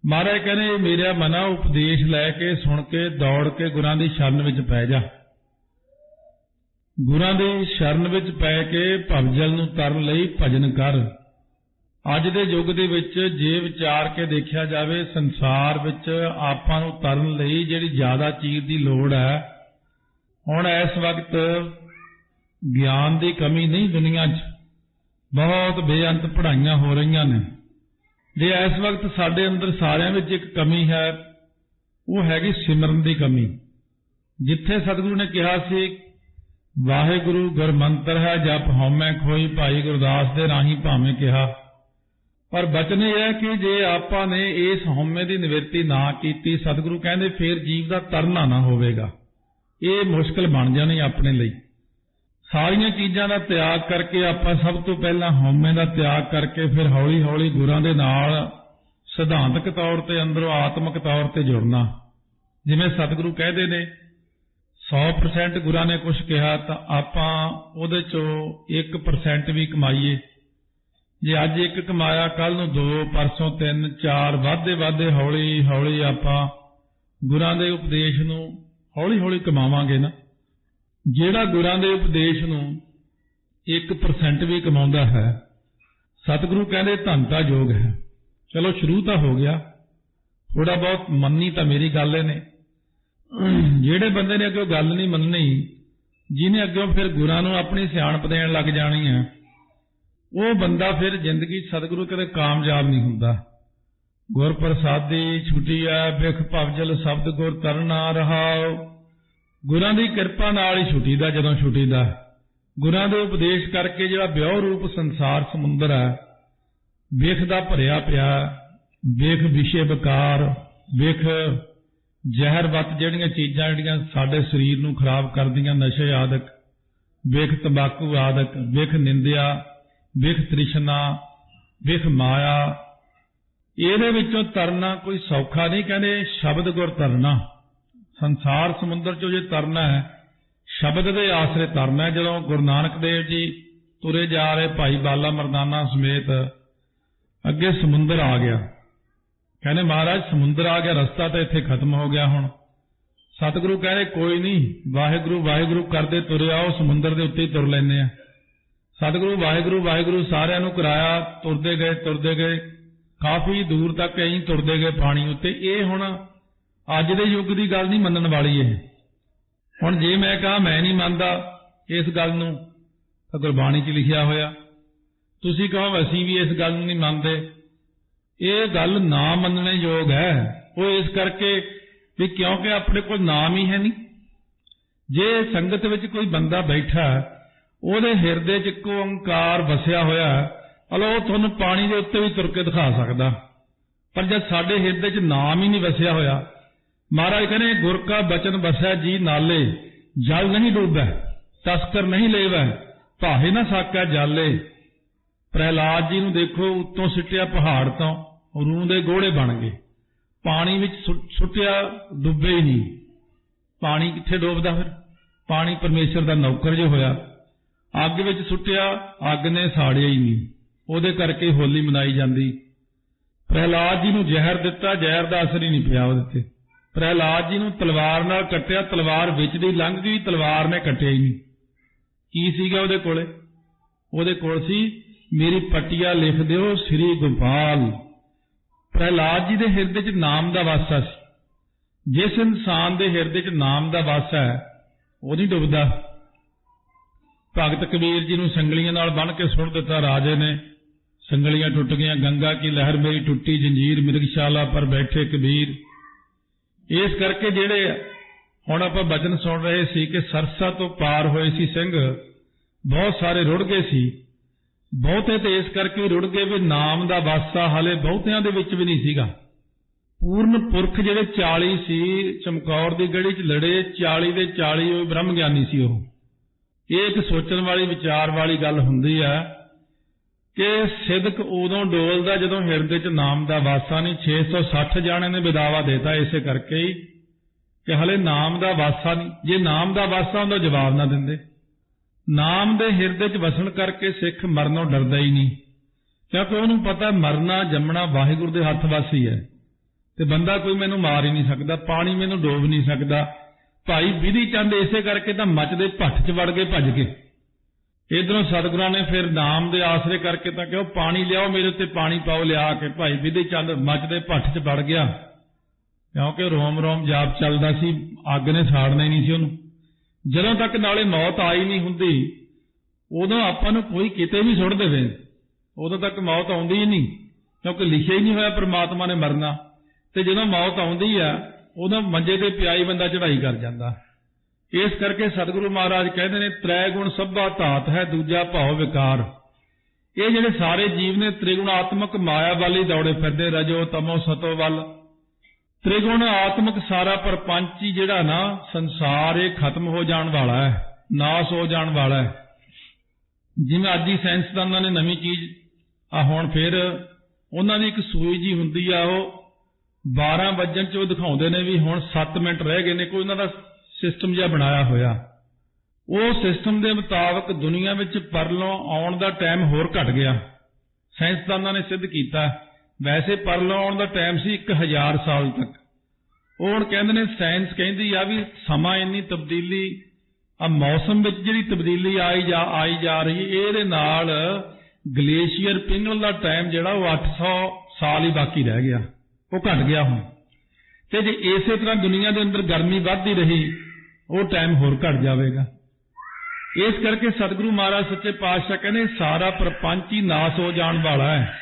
ਮਹਾਰਾਜ ਕਹਿੰਦੇ ਮੇਰਾ ਮਨਾ ਉਪਦੇਸ਼ ਲੈ ਕੇ ਸੁਣ ਕੇ ਦੌੜ ਕੇ ਗੁਰਾਂ ਦੀ ਸ਼ਰਨ ਵਿੱਚ ਪੈ ਜਾ। ਗੁਰਾਂ ਦੀ ਸ਼ਰਨ ਵਿੱਚ ਪੈ ਕੇ ਭਵਜਲ ਨੂੰ ਤਰਨ ਲਈ ਭਜਨ ਕਰ। ਅੱਜ ਦੇ ਯੁੱਗ ਦੇ ਵਿੱਚ ਜੇ ਵਿਚਾਰ ਕੇ ਦੇਖਿਆ ਜਾਵੇ ਸੰਸਾਰ ਵਿੱਚ ਆਪਾਂ ਨੂੰ ਤਰਨ ਲਈ ਜਿਹੜੀ ਜ਼ਿਆਦਾ ਚੀਜ਼ ਦੀ ਲੋੜ ਹੈ, ਹੁਣ ਇਸ ਵਕਤ ਗਿਆਨ ਦੀ ਕਮੀ ਨਹੀਂ ਦੁਨੀਆ 'ਚ, ਬਹੁਤ ਬੇਅੰਤ ਪੜ੍ਹਾਈਆਂ ਹੋ ਰਹੀਆਂ ਨੇ। ਜੇ ਇਸ ਵਕਤ ਸਾਡੇ ਅੰਦਰ ਸਾਰਿਆਂ ਵਿੱਚ ਇੱਕ ਕਮੀ ਹੈ ਉਹ ਹੈਗੀ ਸਿਮਰਨ ਦੀ ਕਮੀ। ਜਿੱਥੇ ਸਤਿਗੁਰੂ ਨੇ ਕਿਹਾ ਸੀ ਵਾਹਿਗੁਰੂ ਗੁਰਮੰਤਰ ਹੈ ਜਪ ਹਉਮੈ ਖੋਈ, ਭਾਈ ਗੁਰਦਾਸ ਦੇ ਰਾਹੀਂ ਭਾਵੇਂ ਕਿਹਾ। ਪਰ ਬਚਨ ਇਹ ਹੈ ਕਿ ਜੇ ਆਪਾਂ ਨੇ ਇਸ ਹਉਮੈ ਦੀ ਨਿਵਰਤੀ ਨਾ ਕੀਤੀ, ਸਤਿਗੁਰੂ ਕਹਿੰਦੇ ਫਿਰ ਜੀਵ ਦਾ ਤਰਨਾ ਨਾ ਹੋਵੇਗਾ। ਇਹ ਮੁਸ਼ਕਲ ਬਣ ਜਾਣੀ ਆਪਣੇ ਲਈ। ਸਾਰੀਆਂ ਚੀਜ਼ਾਂ ਦਾ ਤਿਆਗ ਕਰਕੇ ਆਪਾਂ ਸਭ ਤੋਂ ਪਹਿਲਾਂ ਹਉਮੈ ਦਾ ਤਿਆਗ ਕਰਕੇ ਫਿਰ ਹੌਲੀ ਹੌਲੀ ਗੁਰਾਂ ਦੇ ਨਾਲ ਸਿਧਾਂਤਕ ਤੌਰ ਤੇ ਅੰਦਰੋਂ ਆਤਮਿਕ ਤੌਰ ਤੇ ਜੁੜਨਾ। ਜਿਵੇਂ ਸਤਿਗੁਰੂ ਕਹਿੰਦੇ ਨੇ 100% ਗੁਰਾਂ ਨੇ ਕੁਝ ਕਿਹਾ ਤਾਂ ਆਪਾਂ ਉਹਦੇ ਚੋਂ 1% ਵੀ ਕਮਾਈਏ। ਜੇ ਅੱਜ 1 ਕਮਾਇਆ ਕੱਲ ਨੂੰ 2, ਪਰਸੋਂ 3, 4 ਵੱਧਦੇ ਹੌਲੀ ਹੌਲੀ ਆਪਾਂ ਗੁਰਾਂ ਦੇ ਉਪਦੇਸ਼ ਨੂੰ ਹੌਲੀ ਹੌਲੀ ਕਮਾਵਾਂਗੇ ਨਾ। ਜਿਹੜਾ ਗੁਰਾਂ ਦੇ ਉਪਦੇਸ਼ ਨੂੰ 1% ਵੀ ਕਮਾਉਂਦਾ ਹੈ, ਸਤਿਗੁਰੂ ਕਹਿੰਦੇ ਧੰਨ ਤਾਂ ਯੋਗ ਹੈ। ਚਲੋ ਸ਼ੁਰੂ ਤਾਂ ਹੋ ਗਿਆ, ਥੋੜਾ ਬਹੁਤ ਮੰਨੀ ਤਾਂ ਮੇਰੀ ਗੱਲ ਇਹਨੇ। ਜਿਹੜੇ ਬੰਦੇ ਨੇ ਅੱਗੇ ਗੱਲ ਨਹੀਂ ਮੰਨਣੀ, ਜਿਹਨੇ ਅੱਗੇ ਫਿਰ ਗੁਰਾਂ ਨੂੰ ਆਪਣੀ ਸਿਆਣਪ ਦੇਣ ਲੱਗ ਜਾਣੀ ਹੈ, ਉਹ ਬੰਦਾ ਫਿਰ ਜ਼ਿੰਦਗੀ ਸਤਿਗੁਰੂ ਕਦੇ ਕਾਮਯਾਬ ਨਹੀਂ ਹੁੰਦਾ। ਗੁਰ ਪ੍ਰਸਾਦੀ ਛੁਟੀਐ ਬਿਖ ਭਵਜਲ ਸ਼ਬਦ ਗੁਰ ਤਰਨਾ ਰਹਾਉ। ਗੁਰਾਂ ਦੀ ਕਿਰਪਾ ਨਾਲ ਹੀ ਛੁੱਟੀਦਾ। ਜਦੋਂ ਛੁੱਟੀਦਾ ਗੁਰਾਂ ਦੇ ਉਪਦੇਸ਼ ਕਰਕੇ ਜਿਹੜਾ ਵਿਉ ਰੂਪ ਸੰਸਾਰ ਸਮੁੰਦਰ ਹੈ, ਵਿਖ ਦਾ ਭਰਿਆ ਪਿਆ, ਵਿਖ ਵਿਸ਼ੇ ਵਿਕਾਰ, ਵਿਖ ਜ਼ਹਿਰਵਤ ਜਿਹੜੀਆਂ ਚੀਜ਼ਾਂ ਜਿਹੜੀਆਂ ਸਾਡੇ ਸਰੀਰ ਨੂੰ ਖਰਾਬ ਕਰਦੀਆਂ, ਨਸ਼ੇ ਆਦਿਕ, ਵਿਖ ਤੰਬਾਕੂ ਆਦਿਕ, ਵਿਖ ਨਿੰਦਿਆ, ਵਿਖ ਤ੍ਰਿਸ਼ਨਾ, ਵਿਖ ਮਾਇਆ, ਇਹਦੇ ਵਿੱਚੋਂ ਤਰਨਾ ਕੋਈ ਸੌਖਾ ਨਹੀਂ। ਕਹਿੰਦੇ ਸ਼ਬਦ ਗੁਰ ਤਰਨਾ, ਸੰਸਾਰ ਸਮੁੰਦਰ ਚੋਂ ਜੇ ਤਰਨਾ ਹੈ ਸ਼ਬਦ ਦੇ ਆਸਰੇ ਤਰਨਾ ਹੈ। ਜਦੋਂ ਗੁਰੂ ਨਾਨਕ ਦੇਵ ਜੀ ਤੁਰੇ ਜਾ ਰਹੇ ਭਾਈ ਬਾਲਾ ਮਰਦਾਨਾ ਸਮੇਤ, ਅੱਗੇ ਸਮੁੰਦਰ ਆ ਗਿਆ। ਕਹਿੰਦੇ ਮਹਾਰਾਜ ਸਮੁੰਦਰ ਆ ਗਿਆ, ਰਸਤਾ ਤਾਂ ਇੱਥੇ ਖਤਮ ਹੋ ਗਿਆ। ਹੁਣ ਸਤਿਗੁਰੂ ਕਹਿੰਦੇ ਕੋਈ ਨਹੀਂ, ਵਾਹਿਗੁਰੂ ਵਾਹਿਗੁਰੂ ਕਰਦੇ ਤੁਰੇ ਆਓ, ਸਮੁੰਦਰ ਦੇ ਉੱਤੇ ਹੀ ਤੁਰ ਲੈਂਦੇ ਆ। ਸਤਿਗੁਰੂ ਵਾਹਿਗੁਰੂ ਵਾਹਿਗੁਰੂ ਸਾਰਿਆਂ ਨੂੰ ਕਰਾਇਆ, ਤੁਰਦੇ ਗਏ ਕਾਫੀ ਦੂਰ ਤੱਕ ਐਂ ਤੁਰਦੇ ਗਏ ਪਾਣੀ ਉੱਤੇ। ਇਹ ਹੁਣ ਅੱਜ ਦੇ ਯੁੱਗ ਦੀ ਗੱਲ ਨਹੀਂ ਮੰਨਣ ਵਾਲੀ। ਇਹ ਹੁਣ ਜੇ ਮੈਂ ਕਹਾਂ ਮੈਂ ਨਹੀਂ ਮੰਨਦਾ ਇਸ ਗੱਲ ਨੂੰ, ਤਾਂ ਗੁਰਬਾਣੀ 'ਚ ਲਿਖਿਆ ਹੋਇਆ। ਤੁਸੀਂ ਕਹੋ ਅਸੀਂ ਵੀ ਇਸ ਗੱਲ ਨੂੰ ਨਹੀਂ ਮੰਨਦੇ, ਇਹ ਗੱਲ ਨਾ ਮੰਨਣੇ ਯੋਗ ਹੈ। ਉਹ ਇਸ ਕਰਕੇ ਵੀ ਕਿਉਂਕਿ ਆਪਣੇ ਕੋਲ ਨਾਮ ਹੀ ਹੈ ਨਹੀਂ। ਜੇ ਸੰਗਤ ਵਿੱਚ ਕੋਈ ਬੰਦਾ ਬੈਠਾ ਉਹਦੇ ਹਿਰਦੇ 'ਚ ਇੱਕ ਓਂਕਾਰ ਵਸਿਆ ਹੋਇਆ, ਹਲੋ ਉਹ ਤੁਹਾਨੂੰ ਪਾਣੀ ਦੇ ਉੱਤੇ ਵੀ ਤੁਰ ਕੇ ਦਿਖਾ ਸਕਦਾ। ਪਰ ਜਦ ਸਾਡੇ ਹਿਰਦੇ 'ਚ ਨਾਮ ਹੀ ਨਹੀਂ ਵਸਿਆ ਹੋਇਆ, ਮਹਾਰਾਜ ਕਹਿੰਦੇ ਗੁਰ ਕਾ ਬਚਨ ਵਸੈ ਜੀ ਨਾਲੇ, ਜਲ ਨਹੀਂ ਡੂਬੈ ਤਸਕਰ ਨਹੀਂ ਲੇਵੈ, ਭਾਹੇ ਨਾ ਸਾਕੈ ਜਾਲੇ। ਪ੍ਰਹਿਲਾਦ ਜੀ ਨੂੰ ਦੇਖੋ, ਉੱਤੋਂ ਸਿੱਟਿਆ ਪਹਾੜ ਤੋਂ, ਰੂਹ ਦੇ ਗੋਹੜੇ ਬਣ ਗਏ। ਪਾਣੀ ਵਿੱਚ ਸੁੱਟਿਆ, ਡੁੱਬੇ ਹੀ ਨਹੀਂ। ਪਾਣੀ ਕਿੱਥੇ ਡੋਬਦਾ ਫਿਰ? ਪਾਣੀ ਪਰਮੇਸ਼ਰ ਦਾ ਨੌਕਰ ਜੋ ਹੋਇਆ। ਅੱਗ ਵਿੱਚ ਸੁੱਟਿਆ, ਅੱਗ ਨੇ ਸਾੜਿਆ ਹੀ ਨਹੀਂ। ਉਹਦੇ ਕਰਕੇ ਹੋਲੀ ਮਨਾਈ ਜਾਂਦੀ। ਪ੍ਰਹਿਲਾਦ ਜੀ ਨੂੰ ਜ਼ਹਿਰ ਦਿੱਤਾ, ਜ਼ਹਿਰ ਦਾ ਅਸਰ ਹੀ ਨਹੀਂ ਪਿਆ ਉਹਦੇ ਤੇ। ਪ੍ਰਹਿਲਾਦ ਜੀ ਨੂੰ ਤਲਵਾਰ ਨਾਲ ਕੱਟਿਆ, ਤਲਵਾਰ ਵਿੱਚ ਦੀ ਲੰਘ ਗਈ, ਤਲਵਾਰ ਨੇ ਕੱਟਿਆ ਹੀ ਨਹੀਂ। ਕੀ ਸੀਗਾ ਉਹਦੇ ਕੋਲੇ? ਉਹਦੇ ਕੋਲ ਸੀ ਮੇਰੀ ਪੱਟੀਆ ਲਿਖ ਦਿਓ ਸ੍ਰੀ ਗੋਪਾਲ। ਪ੍ਰਹਿਲਾਦ ਜੀ ਦੇ ਹਿਰਦੇ 'ਚ ਨਾਮ ਦਾ ਵਾਸਾ ਸੀ। ਜਿਸ ਇਨਸਾਨ ਦੇ ਹਿਰਦੇ 'ਚ ਨਾਮ ਦਾ ਵਾਸਾ ਹੈ ਉਹ ਨਹੀਂ ਡੁੱਬਦਾ। ਭਗਤ ਕਬੀਰ ਜੀ ਨੂੰ ਸੰਗਲੀਆਂ ਨਾਲ ਬੰਨ੍ਹ ਕੇ ਸੁੱਟ ਦਿੱਤਾ ਰਾਜੇ ਨੇ, ਸੰਗਲੀਆਂ ਟੁੱਟ ਗਈਆਂ। ਗੰਗਾ ਕੀ ਲਹਿਰ ਮੇਰੀ ਟੁੱਟੀ ਜੰਜੀਰ, ਮਿਰਗਸ਼ਾਲਾ ਪਰ ਬੈਠੇ ਕਬੀਰ। ਇਸ ਕਰਕੇ ਜਿਹੜੇ ਹੁਣ ਆਪਾਂ ਬਚਨ ਸੁਣ ਰਹੇ ਸੀ ਕਿ ਸਰਸਾ ਤੋਂ ਪਾਰ ਹੋਏ ਸੀ ਸਿੰਘ, ਬਹੁਤ ਸਾਰੇ ਰੁੜ ਗਏ ਸੀ। ਬਹੁਤੇ ਤੇ ਇਸ ਕਰਕੇ ਵੀ ਰੁੜ ਗਏ ਵੀ ਨਾਮ ਦਾ ਵਾਸਾ ਹਾਲੇ ਬਹੁਤਿਆਂ ਦੇ ਵਿੱਚ ਵੀ ਨਹੀਂ ਸੀਗਾ। ਪੂਰਨ ਪੁਰਖ ਜਿਹੜੇ 40 ਸੀ, ਚਮਕੌਰ ਦੀ ਗੜੀ 'ਚ ਲੜੇ, 40 ਦੇ 40 ਉਹ ਬ੍ਰਹਮ ਗਿਆਨੀ ਸੀ। ਉਹ ਇਹ ਇੱਕ ਸੋਚਣ ਵਾਲੀ, ਵਿਚਾਰ ਵਾਲੀ ਗੱਲ ਹੁੰਦੀ ਹੈ ਕਿ ਸਿਦਕ ਉਦੋਂ ਡੋਲਦਾ ਜਦੋਂ ਹਿਰਦੇ 'ਚ ਨਾਮ ਦਾ ਵਾਸਾ ਨਹੀਂ। 660 ਜਾਣੇ ਨੇ ਵਿਦਾਵਾ ਦੇਤਾ ਇਸੇ ਕਰਕੇ ਹੀ ਕਿ ਹਲੇ ਨਾਮ ਦਾ ਵਾਸਾ ਨਹੀਂ। ਜੇ ਨਾਮ ਦਾ ਵਾਸਾ ਹੁੰਦਾ ਜਵਾਬ ਨਾ ਦਿੰਦੇ। ਨਾਮ ਦੇ ਹਿਰਦੇ 'ਚ ਵਸਣ ਕਰਕੇ ਸਿੱਖ ਮਰਨੋਂ ਡਰਦਾ ਹੀ ਨਹੀਂ, ਕਿਉਂਕਿ ਉਹਨੂੰ ਪਤਾ ਮਰਨਾ ਜੰਮਣਾ ਵਾਹਿਗੁਰੂ ਦੇ ਹੱਥ ਵੱਸ ਹੀ ਹੈ ਤੇ ਬੰਦਾ ਕੋਈ ਮੈਨੂੰ ਮਾਰ ਹੀ ਨਹੀਂ ਸਕਦਾ, ਪਾਣੀ ਮੈਨੂੰ ਡੋਬ ਨਹੀਂ ਸਕਦਾ। ਭਾਈ ਵਿਧੀ ਚੰਦ ਇਸੇ ਕਰਕੇ ਤਾਂ ਮੱਚਦੇ ਭੱਠ 'ਚ ਵੜ ਗਏ ਭੱਜ ਕੇ। ਇਧਰੋਂ ਸਤਿਗੁਰਾਂ ਨੇ ਫਿਰ ਨਾਮ ਦੇ ਆਸਰੇ ਕਰਕੇ ਤਾਂ ਕਿਹਾ ਪਾਣੀ ਲਿਆਓ ਮੇਰੇ ਉੱਤੇ, ਪਾਣੀ ਪਾਓ ਲਿਆ ਕੇ। ਭਾਈ ਵਿਧੀ ਚੰਦ ਮੱਚਦੇ ਭੱਠ 'ਚ ਵੜ ਗਿਆ, ਕਿਉਂਕਿ ਰੋਮ ਰੋਮ ਜਾਪ ਚੱਲਦਾ ਸੀ, ਅੱਗ ਨੇ ਸਾੜਨਾ ਹੀ ਨਹੀਂ ਸੀ ਉਹਨੂੰ। ਜਦੋਂ ਤੱਕ ਨਾਲੇ ਮੌਤ ਆਈ ਨਹੀਂ ਹੁੰਦੀ, ਉਦੋਂ ਆਪਾਂ ਨੂੰ ਕੋਈ ਕਿਤੇ ਵੀ ਸੁੱਟ ਦੇਵੇ, ਉਦੋਂ ਤੱਕ ਮੌਤ ਆਉਂਦੀ ਹੀ ਨਹੀਂ, ਕਿਉਂਕਿ ਲਿਖਿਆ ਹੀ ਨਹੀਂ ਹੋਇਆ ਪ੍ਰਮਾਤਮਾ ਨੇ ਮਰਨਾ। ਤੇ ਜਦੋਂ ਮੌਤ ਆਉਂਦੀ ਆ ਉਦੋਂ ਮੰਜੇ ਤੇ ਪਿਆਈ ਬੰਦਾ ਚੜ੍ਹਾਈ ਕਰ ਜਾਂਦਾ। ਇਸ ਕਰਕੇ ਸਤਿਗੁਰੂ ਮਹਾਰਾਜ ਕਹਿੰਦੇ ਨੇ ਤ੍ਰੈ ਗੁਣ ਸਭਾ ਧਾਤ ਹੈ, ਦੂਜਾ ਭਾਵ ਵਿਕਾਰ। ਇਹ ਜਿਹੜੇ ਸਾਰੇ ਜੀਵ ਨੇ ਤ੍ਰਿਗੁਣਾਤਮਕ ਮਾਇਆ ਵਾਲੀ ਦੌੜੇ ਫਿਰਦੇ, ਰਜੋ ਤਮੋ ਸਤੋ ਵੱਲ। ਤ੍ਰਿਗੁਣ ਆਤਮਕ ਸਾਰਾ ਪ੍ਰਪੰਚ ਹੀ ਜਿਹੜਾ ਨਾ ਸੰਸਾਰ, ਇਹ ਖਤਮ ਹੋ ਜਾਣ ਵਾਲਾ ਹੈ, ਨਾਸ ਹੋ ਜਾਣ ਵਾਲਾ ਹੈ। ਜਿਵੇਂ ਅੱਜ ਹੀ ਸਾਇੰਸਦਾਨਾਂ ਨੇ ਨਵੀਂ ਚੀਜ਼ ਹੁਣ ਫਿਰ ਉਹਨਾਂ ਦੀ ਇੱਕ ਸੂਈ ਜੀ ਹੁੰਦੀ ਆ, ਉਹ 12 ਵਜਣ 'ਚ ਉਹ ਦਿਖਾਉਂਦੇ ਨੇ ਵੀ ਹੁਣ 7 ਮਿੰਟ ਰਹਿ ਗਏ ਨੇ। ਕੋਈ ਉਹਨਾਂ ਦਾ ਸਿਸਟਮ ਜਿਹਾ ਬਣਾਇਆ ਹੋਇਆ। ਉਹ ਸਿਸਟਮ ਦੇ ਮੁਤਾਬਕ ਦੁਨੀਆ ਵਿੱਚ ਪਰਲੋਂ ਆਉਣ ਦਾ ਟਾਈਮ ਹੋਰ ਘਟ ਗਿਆ। ਸਾਇੰਸਦਾਨਾਂ ਨੇ ਸਿੱਧ ਕੀਤਾ। ਵੈਸੇ ਪਰਲੋਂ ਆਉਣ ਦਾ ਟਾਈਮ ਸੀ 1000 ਸਾਲ ਤੱਕ। ਉਹ ਹੁਣ ਕਹਿੰਦੇ ਨੇ, ਸਾਇੰਸ ਕਹਿੰਦੀ ਆ ਵੀ ਸਮਾਂ ਇੰਨੀ ਤਬਦੀਲੀ, ਆ ਮੌਸਮ ਵਿੱਚ ਜਿਹੜੀ ਤਬਦੀਲੀ ਆਈ ਜਾ ਰਹੀ, ਇਹਦੇ ਨਾਲ ਗਲੇਸ਼ੀਅਰ ਪਿਘਲਣ ਦਾ ਟਾਈਮ ਜਿਹੜਾ ਉਹ 800 ਸਾਲ ਹੀ ਬਾਕੀ ਰਹਿ ਗਿਆ, ਉਹ ਘਟ ਗਿਆ ਹੁਣ। ਤੇ ਜੇ ਇਸੇ ਤਰ੍ਹਾਂ ਦੁਨੀਆ ਦੇ ਅੰਦਰ ਗਰਮੀ ਵੱਧਦੀ ਰਹੀ, ਉਹ ਟਾਈਮ ਹੋਰ ਘਟ ਜਾਵੇਗਾ। ਇਸ ਕਰਕੇ ਸਤਿਗੁਰੂ ਮਹਾਰਾਜ ਸੱਚੇ ਪਾਤਸ਼ਾਹ ਕਹਿੰਦੇ ਸਾਰਾ ਪ੍ਰਪੰਚ ਹੀ ਨਾਸ ਹੋ ਜਾਣ ਵਾਲਾ ਹੈ।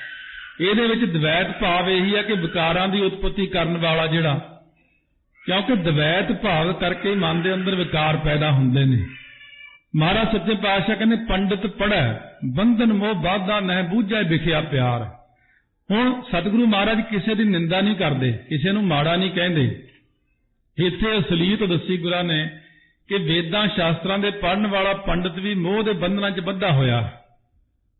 ਇਹਦੇ ਵਿੱਚ ਦਵੈਤ ਭਾਵ ਇਹੀ ਹੈ ਕਿ ਵਿਕਾਰਾਂ ਦੀ ਉਤਪਤੀ ਕਰਨ ਵਾਲਾ ਜਿਹੜਾ, ਕਿਉਂਕਿ ਦਵੈਤ ਭਾਵ ਕਰਕੇ ਮਨ ਦੇ ਅੰਦਰ ਵਿਕਾਰ ਪੈਦਾ ਹੁੰਦੇ ਨੇ। ਮਹਾਰਾਜ ਸੱਚੇ ਪਾਤਸ਼ਾਹ ਕਹਿੰਦੇ ਪੰਡਿਤ ਪੜ੍ਹੈ ਬੰਧਨ ਮੋਹ ਬਾਧਾ ਨਹਿ ਬੂਝੈ ਵਿਖਿਆ ਪਿਆਰ। ਹੁਣ ਸਤਿਗੁਰੂ ਮਹਾਰਾਜ ਕਿਸੇ ਦੀ ਨਿੰਦਾ ਨਹੀਂ ਕਰਦੇ, ਕਿਸੇ ਨੂੰ ਮਾੜਾ ਨਹੀਂ ਕਹਿੰਦੇ। ਇੱਥੇ ਅਸਲੀਅਤ ਦੱਸੀ ਗੁਰਾਂ ਨੇ ਕਿ ਵੇਦਾਂ ਸ਼ਾਸਤਰਾਂ ਦੇ ਪੜ੍ਹਨ ਵਾਲਾ ਪੰਡਿਤ ਵੀ ਮੋਹ ਦੇ ਬੰਧਨਾਂ 'ਚ ਬੱਧਾ ਹੋਇਆ।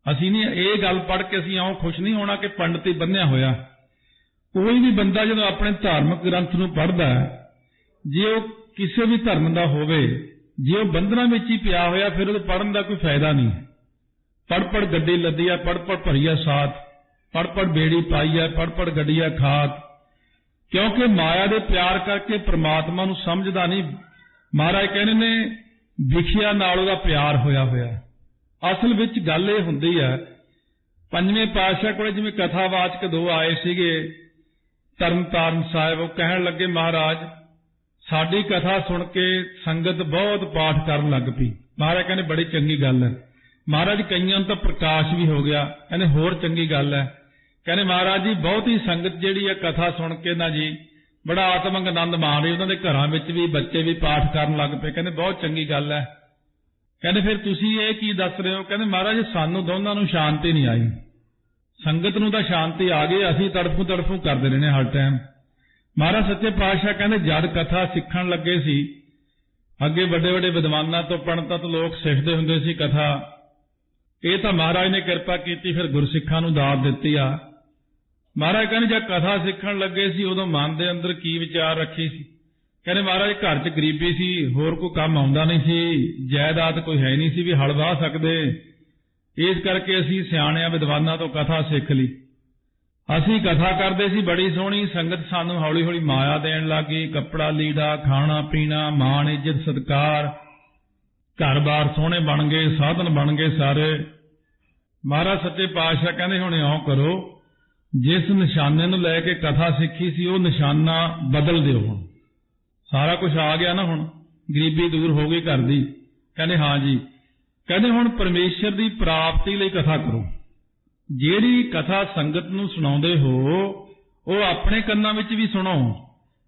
ਅਸੀਂ ਨਹੀਂ ਇਹ ਗੱਲ ਪੜ੍ਹ ਕੇ ਅਸੀਂ ਇਉਂ ਖੁਸ਼ ਨਹੀਂ ਹੋਣਾ ਕਿ ਪੰਡਿਤ ਹੀ ਬੰਨਿਆ ਹੋਇਆ। कोई भी बंदा जो अपने धार्मिक ग्रंथ नूं पढ़दा है, जे वो किसी भी धर्म का होवे, जे वो बंधना में ही पिया होया, फिर वो पढ़न का कोई फायदा नहीं। पढ़ पढ़ गड्डी लदी है, पढ़ पढ़ भरीया साथ, पढ़ पढ़ बेड़ी पाई है, पढ़ पढ़ गड्डिया खात। क्योंकि माया दे प्यार करके परमात्मा नूं समझदा नहीं। महाराज कहने ने विखिया नाल उहदा प्यार होया होया। असल विच गल इह हुंदी है, पंजवें पातशाह कोल जिवें कथावाचक दो आए सीगे तरनताਰਨ साहिब, वो कहण लगे महाराज साडी कथा सुन के संगत बहुत पाठ करन लग पई। महाराज कहने बड़ी चंगी गल है। महाराज कईयां नूं तां प्रकाश भी हो गया, कहने होर चंगी गल है। कहने महाराज जी बहुत ही संगत जिहड़ी है कथा सुन के ना जी बड़ा आत्मक आनंद माण रही, उन्हां दे घरां विच भी बच्चे भी पाठ करन लग पे। कहने बहुत चंगी गल है। कहने फिर तुसीं इह की दस रहे हो? कहने महाराज सानूं दोनां नूं शांति नहीं आई, संगत नूं तां शांति आ गई, असीं तड़फू तड़फू करदे रहने हर टाइम। महाराज सच्चे पातशाह कहने जद कथा सीखण लगे सी, अगे वड्डे वड्डे विद्वानां तो पंडितां तो लोग सिखदे हुंदे सी कथा, ਇਹ ਤਾਂ ਮਹਾਰਾਜ ने किरपा की, फिर गुरसिखां नूं दात दित्ती आ। महाराज कहने जब कथा सीखण लगे सी उदों मन दे अंदर की विचार रखी सी? कहने महाराज घर च गरीबी सी, होर कोई काम आउंदा नहीं सी, जायदाद कोई है नहीं सी भी हल वाह सकदे, इस करके असीं सियाणिਆਂ विद्वानां तो कथा सीख ली। असीं कथा करदे सी बड़ी सोहणी, संगत सानूं हौली हौली माया देण लग गई, कपड़ा लीड़ा खाना पीना मान इज्जत सत्कार, घर बार सोहणे बन गए, साधन बन गए सारे। महाराज सच्चे पातशाह कहंदे हुण इउं करो, जिस निशाने नूं लैके कथा सीखी सी वो निशाना बदल दिओ। हुण सारा कुछ आ गया ना, हुण गरीबी दूर हो गई घर दी। कहंदे हाँ जी। कहंदे हुण परमेश्वर दी प्राप्ति लई कथा करो। जिहड़ी कथा संगत नूं सुणाउंदे हो वो अपने कंनां विच भी सुणो,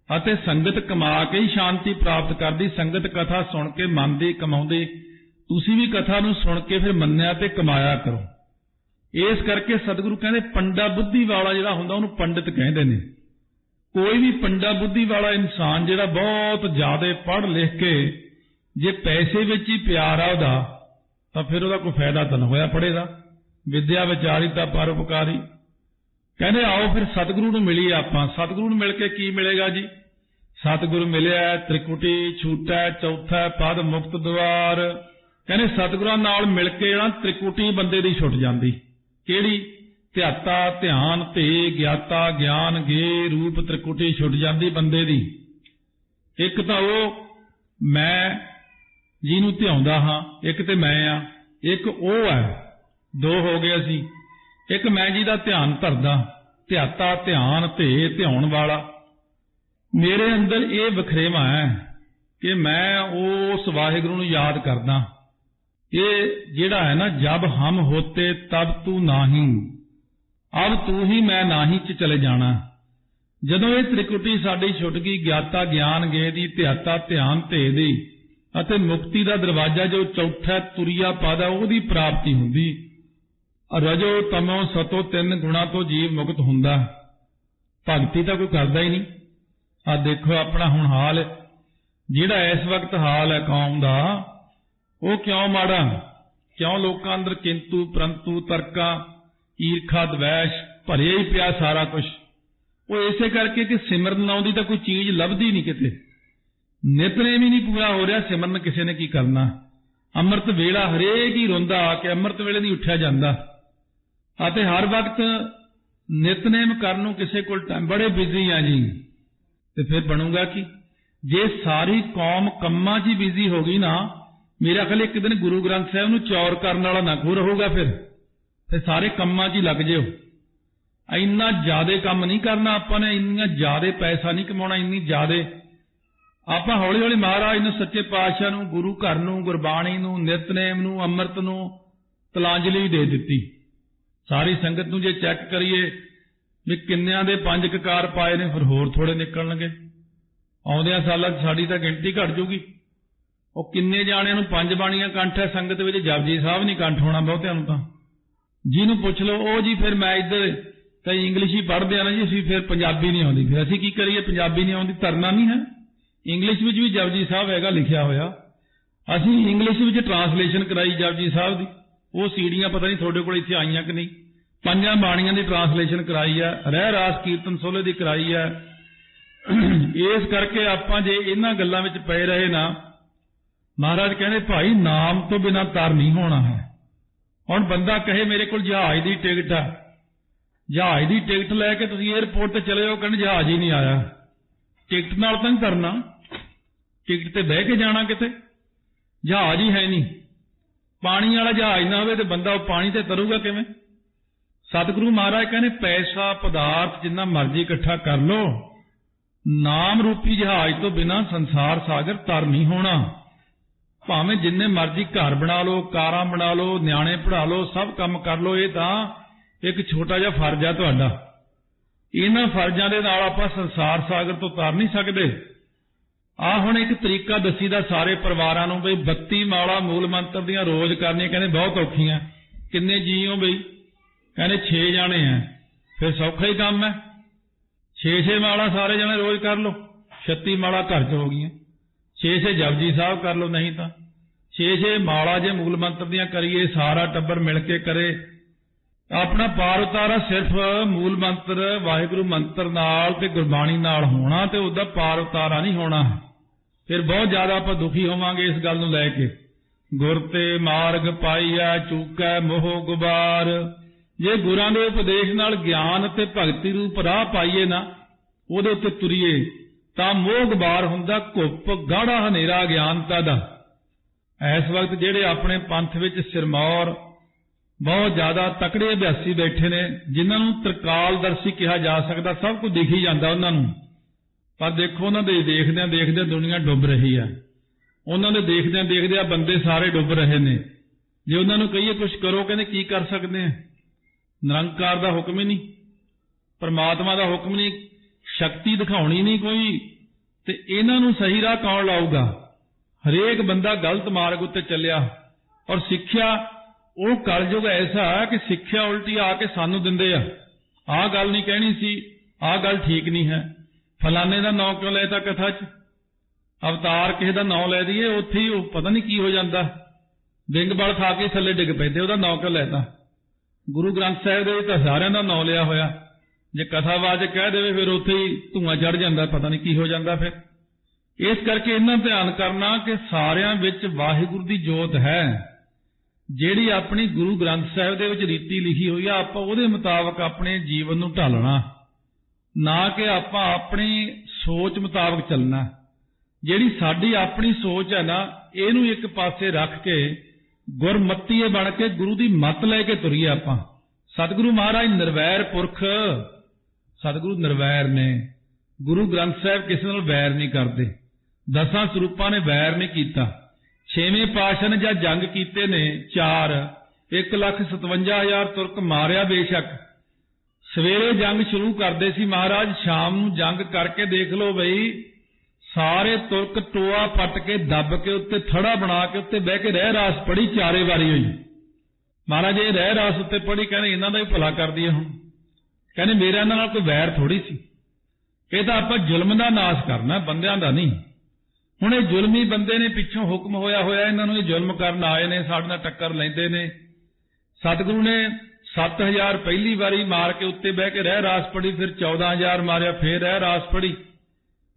ਅਤੇ संगत कमा के ही शांति प्राप्त करदी। संगत कथा सुन के मन दी कमाउंदी, तुसीं भी कथा नूं सुन के फिर मन्निया ते कमाया करो। इस करके सतगुरु कहंदे पंडा बुद्धि वाला जिहड़ा हुंदा उहनूं पंडित कहंदे ने। कोई भी पंडा बुद्धि वाला इंसान जिहड़ा बहुत ज्यादा पढ़ लिख के जे पैसे विच ही प्यार आ उहदा, तां फिर उहदा कोई फायदा तां ना होया पढ़े दा। विद्या विचारी तां परोपकारी। कहंदे आओ फिर सतगुरु नूं मिलीए आपां। सतगुरु नूं मिल के की मिलेगा जी? सतगुरु मिलिया त्रिकुटी छूटा चौथा पद मुक्त द्वार। कहने सतगुरां नाल मिल के ना त्रिकुटी बंदे दी छुट जांदी। किहड़ी? ध्याता ध्यान ते ज्ञाता ज्ञान गे रूप त्रिकुटी छुट जांदी बंदे दी। एक तां ओह मैं जिहनूं ध्याउंदा हां, एक ते मैं आ, एक ओह है, दो हो गए असीं। एक मैं जी दा ध्यान धरदा, ध्याता ध्यान ते ध्याउण वाला। मेरे अंदर ये वखरेवा है कि मैं उस वाहिगुरू नूं याद करदा। ये जिहड़ा है ना, जब हम होते तब तू नाही, अब तू ही मैं नाही च चले जाना। जदों ये त्रिकुटी साडी छुट गई, ज्ञाता ज्ञान गे दी, ध्याता ध्यान ते दी, अते मुक्ति दा दरवाजा जो चौथा तुरिया पद है उहदी प्राप्ति हुंदी। रजो तमो सतो तीन गुणा तो जीव मुक्त हुंदा। भगती तां कोई करदा ही नहीं। आ देखो अपना हुण हाल, जिहड़ा इस वक्त हाल है कौम दा, वो क्यों माड़ा? क्यों लोकां अंदर किंतु परंतु तर्का ईर्खा द्वैश भरिया ही पिया सारा कुछ। वो इसे करके कि सिमरन नाउं दी तां कोई चीज लभदी नहीं किते, नितनेम ही नहीं पूरा हो रहा। सिमरन किसी ने की करना? अमृत वेला हरेक ही रोंदा कि अमृत वेले नहीं उठिया जांदा, अते हर वक्त नितनेम करन नूं किसी कोल टाइम, बड़े बिजी आ जी। ते फिर बनूगा कि जे सारी कौम कम्मां 'च ही बिजी हो गई ना, मेरा ख्याल एक दिन गुरु ग्रंथ साहिब नूं चौर करने वाला ना कोई रहूगा। फिर सारे कम्मां 'च ही लग जिओ। इन्ना ज्यादा काम नहीं करना आपां ने, इन्ना ज्यादा पैसा नहीं कमाउणा, इन्नी ज्यादा आपां हौली हौली महाराज नूं, सच्चे पातशाह नूं, गुरु घर नूं, गुरबाणी नूं, नितनेम नूं, अमृत नूं तलांजलि दे दित्ती। सारी संगत नूं जे चैक करिए भी किन्नियां दे 5 ककार पाए ने, फिर होर थोड़े निकलणगे। आउंदियां सालां 'च साडी तां गिणती घट जूगी। ਉਹ किन्ने जाणिਆਂ ਨੂੰ 5 ਬਾਣੀਆਂ ਕੰਠ ਹੈ, संगत ਵਿੱਚ जपजी साहब नहीं कंठ होना ਬਹੁਤਿਆਂ ਨੂੰ। ਤਾਂ ਜਿਹਨੂੰ ਪੁੱਛ ਲਓ ਉਹ ਜੀ ਫਿਰ मैं इधर कई इंग्लिश ही पढ़ते हैं ना जी, असीं फिर पंजाबी नहीं आउंदी, फिर असीं की करिए? पंजाबी नहीं आउंदी, धरना नहीं है। इंग्लिश ਵਿੱਚ भी जपजी साहब हैगा लिखिया होया, असीं इंग्लिश ਵਿੱਚ ट्रांसलेशन कराई जपजी साहब दी। ਉਹ सीढ़ियां पता नहीं थोड़े कोल इत्थे आईयां कि नहीं, ਪੰਜਾਂ ਬਾਣੀਆਂ ਦੀ ਟਰਾਂਸਲੇਸ਼ਨ ਕਰਾਈ ਹੈ, ਰਹਿ ਰਾਸ ਕੀਰਤਨ ਸੋਹਲੇ ਦੀ ਕਰਾਈ ਹੈ। ਇਸ ਕਰਕੇ ਆਪਾਂ ਜੇ ਇਹਨਾਂ ਗੱਲਾਂ ਵਿੱਚ ਪਏ ਰਹੇ ਨਾ, ਮਹਾਰਾਜ ਕਹਿੰਦੇ ਭਾਈ ਨਾਮ ਤੋਂ ਬਿਨਾਂ ਤਰ ਨਹੀਂ ਹੋਣਾ ਹੈ। ਹੁਣ ਬੰਦਾ ਕਹੇ ਮੇਰੇ ਕੋਲ ਜਹਾਜ਼ ਦੀ ਟਿਕਟ ਆ, ਜਹਾਜ਼ ਦੀ ਟਿਕਟ ਲੈ ਕੇ ਤੁਸੀਂ ਏਅਰਪੋਰਟ ਤੇ ਚਲੇ ਜਾਓ, ਕਹਿੰਦੇ ਜਹਾਜ਼ ਹੀ ਨਹੀਂ ਆਇਆ। ਟਿਕਟ ਨਾਲ ਤਾਂ ਨਹੀਂ ਤਰਨਾ, ਟਿਕਟ ਤੇ ਬਹਿ ਕੇ ਜਾਣਾ, ਕਿਤੇ ਜਹਾਜ਼ ਹੀ ਹੈ ਨਹੀਂ। ਪਾਣੀ ਵਾਲਾ ਜਹਾਜ਼ ਨਾ ਹੋਵੇ ਤੇ ਬੰਦਾ ਉਹ ਪਾਣੀ ਤੇ ਤਰੂਗਾ ਕਿਵੇਂ? ਸਤਿਗੁਰੂ ਮਹਾਰਾਜ ਕਹਿੰਦੇ ਪੈਸਾ ਪਦਾਰਥ ਜਿੰਨਾ ਮਰਜ਼ੀ ਇਕੱਠਾ ਕਰ ਲੋ, ਨਾਮ ਰੂਪੀ ਜਹਾਜ਼ ਤੋਂ ਬਿਨਾਂ ਸੰਸਾਰ ਸਾਗਰ ਤਰ ਨਹੀਂ ਹੋਣਾ। ਭਾਵੇਂ ਜਿੰਨੇ ਮਰਜ਼ੀ ਘਰ ਬਣਾ ਲਓ, ਕਾਰਾਂ ਬਣਾ ਲਓ, ਨਿਆਣੇ ਪੜ੍ਹਾ ਲਓ, ਸਭ ਕੰਮ ਕਰ ਲਓ, ਇਹ ਤਾਂ ਇੱਕ ਛੋਟਾ ਜਿਹਾ ਫਰਜ਼ ਆ ਤੁਹਾਡਾ। ਇਹਨਾਂ ਫਰਜ਼ਾਂ ਦੇ ਨਾਲ ਆਪਾਂ ਸੰਸਾਰ ਸਾਗਰ ਤੋਂ ਤਰ ਨਹੀਂ ਸਕਦੇ। ਆਹ ਹੁਣ ਇੱਕ ਤਰੀਕਾ ਦੱਸੀਦਾ ਸਾਰੇ ਪਰਿਵਾਰਾਂ ਨੂੰ ਬਈ 32 ਮਾਲਾ ਮੂਲ ਮੰਤਰ ਦੀਆਂ ਰੋਜ਼ ਕਰਨੀਆਂ। ਕਹਿੰਦੇ ਬਹੁਤ ਔਖੀਆਂ। ਕਿੰਨੇ ਜੀ ਹੋ ਬਈ? ਕਹਿੰਦੇ 6 ਜਾਣੇ ਆ। ਫਿਰ ਸੌਖਾ ਹੀ ਕੰਮ ਹੈ, 6 ਮਾਲਾ ਸਾਰੇ ਜਣੇ ਰੋਜ਼ ਕਰ ਲਓ। 36 ਮਾਲਾ ਘਰ 'ਚ ਹੋ ਗਈਆਂ। 6 ਜਪਜੀ ਸਾਹਿਬ ਕਰ ਲਓ, ਨਹੀਂ ਤਾਂ 6 ਮਾਲਾ ਜੇ ਮੂਲ ਮੰਤਰ ਦੀਆਂ ਕਰੀਏ, ਸਾਰਾ ਟੱਬਰ ਮਿਲ ਕੇ ਕਰੇ, ਆਪਣਾ ਪਾਰ ਉਤਾਰਾ ਸਿਰਫ ਮੂਲ ਮੰਤਰ ਵਾਹਿਗੁਰੂ ਮੰਤਰ ਨਾਲ ਤੇ ਗੁਰਬਾਣੀ ਨਾਲ ਹੋਣਾ, ਤੇ ਉਹਦਾ ਪਾਰ ਉਤਾਰਾ ਨਹੀਂ ਹੋਣਾ। ਫਿਰ ਬਹੁਤ ਜ਼ਿਆਦਾ ਆਪਾਂ ਦੁਖੀ ਹੋਵਾਂਗੇ ਇਸ ਗੱਲ ਨੂੰ ਲੈ ਕੇ। ਗੁਰ ਤੇ ਮਾਰਗ ਪਾਈਐ ਚੂਕੈ ਮੋਹ ਗੁਬਾਰ। ਜੇ ਗੁਰਾਂ ਦੇ ਉਪਦੇਸ਼ ਨਾਲ ਗਿਆਨ ਤੇ ਭਗਤੀ ਰੂਪ ਰਾਹ ਪਾਈਏ ਨਾ, ਉਹਦੇ ਉੱਤੇ ਤੁਰੀਏ, ਤਾਂ ਮੋਹ ਗੁਬਾਰ ਹੁੰਦਾ ਘੁੱਪ ਗਾੜਾ ਹਨੇਰਾ ਗਿਆਨਤਾ ਦਾ। ਇਸ ਵਕਤ ਜਿਹੜੇ ਆਪਣੇ ਪੰਥ ਵਿੱਚ ਸਿਰਮੌਰ ਬਹੁਤ ਜ਼ਿਆਦਾ ਤਕੜੇ ਅਭਿਆਸੀ ਬੈਠੇ ਨੇ, ਜਿਨ੍ਹਾਂ ਨੂੰ ਤ੍ਰਿਕਾਲਦਰਸ਼ੀ ਕਿਹਾ ਜਾ ਸਕਦਾ, ਸਭ ਕੁਝ ਦਿਖ ਹੀ ਜਾਂਦਾ ਉਹਨਾਂ ਨੂੰ, ਪਰ ਦੇਖੋ ਉਹਨਾਂ ਦੇ ਦੇਖਦਿਆਂ ਦੇਖਦਿਆਂ ਦੁਨੀਆ ਡੁੱਬ ਰਹੀ ਹੈ। ਉਹਨਾਂ ਦੇ ਦੇਖਦਿਆਂ ਦੇਖਦਿਆਂ ਬੰਦੇ ਸਾਰੇ ਡੁੱਬ ਰਹੇ ਨੇ। ਜੇ ਉਹਨਾਂ ਨੂੰ ਕਹੀਏ ਕੁਝ ਕਰੋ, ਕਹਿੰਦੇ ਕੀ ਕਰ ਸਕਦੇ ਆ? ਨਿਰੰਕਾਰ ਦਾ ਹੁਕਮ ਹੀ ਨਹੀਂ, ਪਰਮਾਤਮਾ ਦਾ ਹੁਕਮ ਨਹੀਂ, ਸ਼ਕਤੀ ਦਿਖਾਉਣੀ ਨਹੀਂ ਕੋਈ, ਤੇ ਇਹਨਾਂ ਨੂੰ ਸਹੀ ਰਾਹ ਕੌਣ ਲਾਊਗਾ? ਹਰੇਕ ਬੰਦਾ ਗਲਤ ਮਾਰਗ ਉੱਤੇ ਚੱਲਿਆ। ਔਰ ਸਿੱਖਿਆ ਉਹ ਕਲਯੁਗ ਐਸਾ ਕਿ ਸਿੱਖਿਆ ਉਲਟੀ ਆ ਕੇ ਸਾਨੂੰ ਦਿੰਦੇ ਆ। ਆਹ ਗੱਲ ਨਹੀਂ ਕਹਿਣੀ ਸੀ, ਆਹ ਗੱਲ ਠੀਕ ਨਹੀਂ ਹੈ, ਫਲਾਣੇ ਦਾ ਨਾਂ ਕਿਉਂ ਲੈਤਾ ਕਥਾ 'ਚ? ਅਵਤਾਰ ਕਿਸੇ ਦਾ ਨਾਂ ਲੈ ਦਈਏ, ਉੱਥੇ ਹੀ ਉਹ ਪਤਾ ਨਹੀਂ ਕੀ ਹੋ ਜਾਂਦਾ, ਵਿੰਗ ਬਲ ਖਾ ਕੇ ਥੱਲੇ ਡਿੱਗ ਪੈਂਦੇ, ਉਹਦਾ ਨਾਂ ਕਿਉਂ ਲੈਤਾ? ਗੁਰੂ ਗ੍ਰੰਥ ਸਾਹਿਬ ਦੇ ਵਿੱਚ ਤਾਂ ਸਾਰਿਆਂ ਦਾ ਨਾਂ ਲਿਆ ਹੋਇਆ। ਜੇ ਕਥਾਵਾਚਕ ਕਹਿ ਦੇਵੇ ਫਿਰ ਉੱਥੇ ਹੀ ਧੂੰਆਂ ਚੜ ਜਾਂਦਾ, ਪਤਾ ਨਹੀਂ ਕੀ ਹੋ ਜਾਂਦਾ। ਫਿਰ ਇਸ ਕਰਕੇ ਇਹਨਾਂ ਧਿਆਨ ਕਰਨਾ ਕਿ ਸਾਰਿਆਂ ਵਿੱਚ ਵਾਹਿਗੁਰੂ ਦੀ ਜੋਤ ਹੈ, ਜਿਹੜੀ ਆਪਣੀ ਗੁਰੂ ਗ੍ਰੰਥ ਸਾਹਿਬ ਦੇ ਵਿੱਚ ਰੀਤੀ ਲਿਖੀ ਹੋਈ ਆ। ਆਪਾਂ ਉਹਦੇ ਮੁਤਾਬਕ ਆਪਣੇ ਜੀਵਨ ਨੂੰ ਢਾਲਣਾ, ਨਾ ਕਿ ਆਪਾਂ ਆਪਣੀ ਸੋਚ ਮੁਤਾਬਕ ਚੱਲਣਾ। ਜਿਹੜੀ ਸਾਡੀ ਆਪਣੀ ਸੋਚ ਹੈ ਨਾ, ਇਹਨੂੰ ਇੱਕ ਪਾਸੇ ਰੱਖ ਕੇ ਗੁਰਮਤੀਏ ਬਣ ਕੇ ਗੁਰੂ ਦੀ ਮੱਤ ਲੈ ਕੇ ਤੁਰੀਏ ਆਪਾਂ। ਸਤਿਗੁਰੂ ਮਹਾਰਾਜ ਨਿਰਵੈਰ ਪੁਰਖ, ਸਤਿਗੁਰੂ ਨਿਰਵੈਰ ਨੇ। ਗੁਰੂ ਗ੍ਰੰਥ ਸਾਹਿਬ ਕਿਸੇ ਨਾਲ ਵੈਰ ਨਹੀਂ ਕਰਦੇ। 10 ਸਰੂਪਾਂ ਨੇ ਵੈਰ ਨਹੀਂ ਕੀਤਾ। 6ਵੇਂ ਪਾਤਸ਼ਾਹ ਨੇ ਜਦ ਜੰਗ ਕੀਤੇ ਨੇ 4, 1,57,000 ਤੁਰਕ ਮਾਰਿਆ। ਬੇਸ਼ੱਕ ਸਵੇਰੇ ਜੰਗ ਸ਼ੁਰੂ ਕਰਦੇ ਸੀ ਮਹਾਰਾਜ, ਸ਼ਾਮ ਨੂੰ ਜੰਗ ਕਰਕੇ ਦੇਖ ਲਓ ਬਈ, ਸਾਰੇ ਤੁਰਕ ਟੋਆ ਪੱਟ ਕੇ ਦੱਬ ਕੇ ਉੱਤੇ ਥੜਾ ਬਣਾ ਕੇ ਉੱਤੇ ਬਹਿ ਕੇ ਰਹਿ ਰਾਸ ਪੜੀ, 4 ਵਾਰੀ ਹੋਈ। ਮਹਾਰਾਜ ਇਹ ਰਹਿ ਰਾਸ ਉੱਤੇ ਪੜੀ, ਕਹਿੰਦੇ ਇਹਨਾਂ ਦਾ ਵੀ ਭਲਾ ਕਰਦੀ ਹੈ। ਹੁਣ ਕਹਿੰਦੇ ਮੇਰਾ ਇਹਨਾਂ ਨਾਲ ਕੋਈ ਵੈਰ ਥੋੜੀ ਸੀ, ਇਹ ਤਾਂ ਆਪਾਂ ਜ਼ੁਲਮ ਦਾ ਨਾਸ਼ ਕਰਨਾ, ਬੰਦਿਆਂ ਦਾ ਨਹੀਂ। ਹੁਣ ਇਹ ਜ਼ੁਲਮੀ ਬੰਦੇ ਨੇ, ਪਿੱਛੋਂ ਹੁਕਮ ਹੋਇਆ ਇਹਨਾਂ ਨੂੰ, ਇਹ ਜ਼ੁਲਮ ਕਰਨ ਆਏ ਨੇ, ਸਾਡੇ ਨਾਲ ਟੱਕਰ ਲੈਂਦੇ ਨੇ। ਸਤਿਗੁਰੂ ਨੇ 7,000 ਪਹਿਲੀ ਵਾਰੀ ਮਾਰ ਕੇ ਉੱਤੇ ਬਹਿ ਕੇ ਰਹਿ ਰਾਸ ਪੜੀ, ਫਿਰ 14,000 ਮਾਰਿਆ, ਫੇਰ ਰਹਿ ਰਾਸ ਪੜੀ,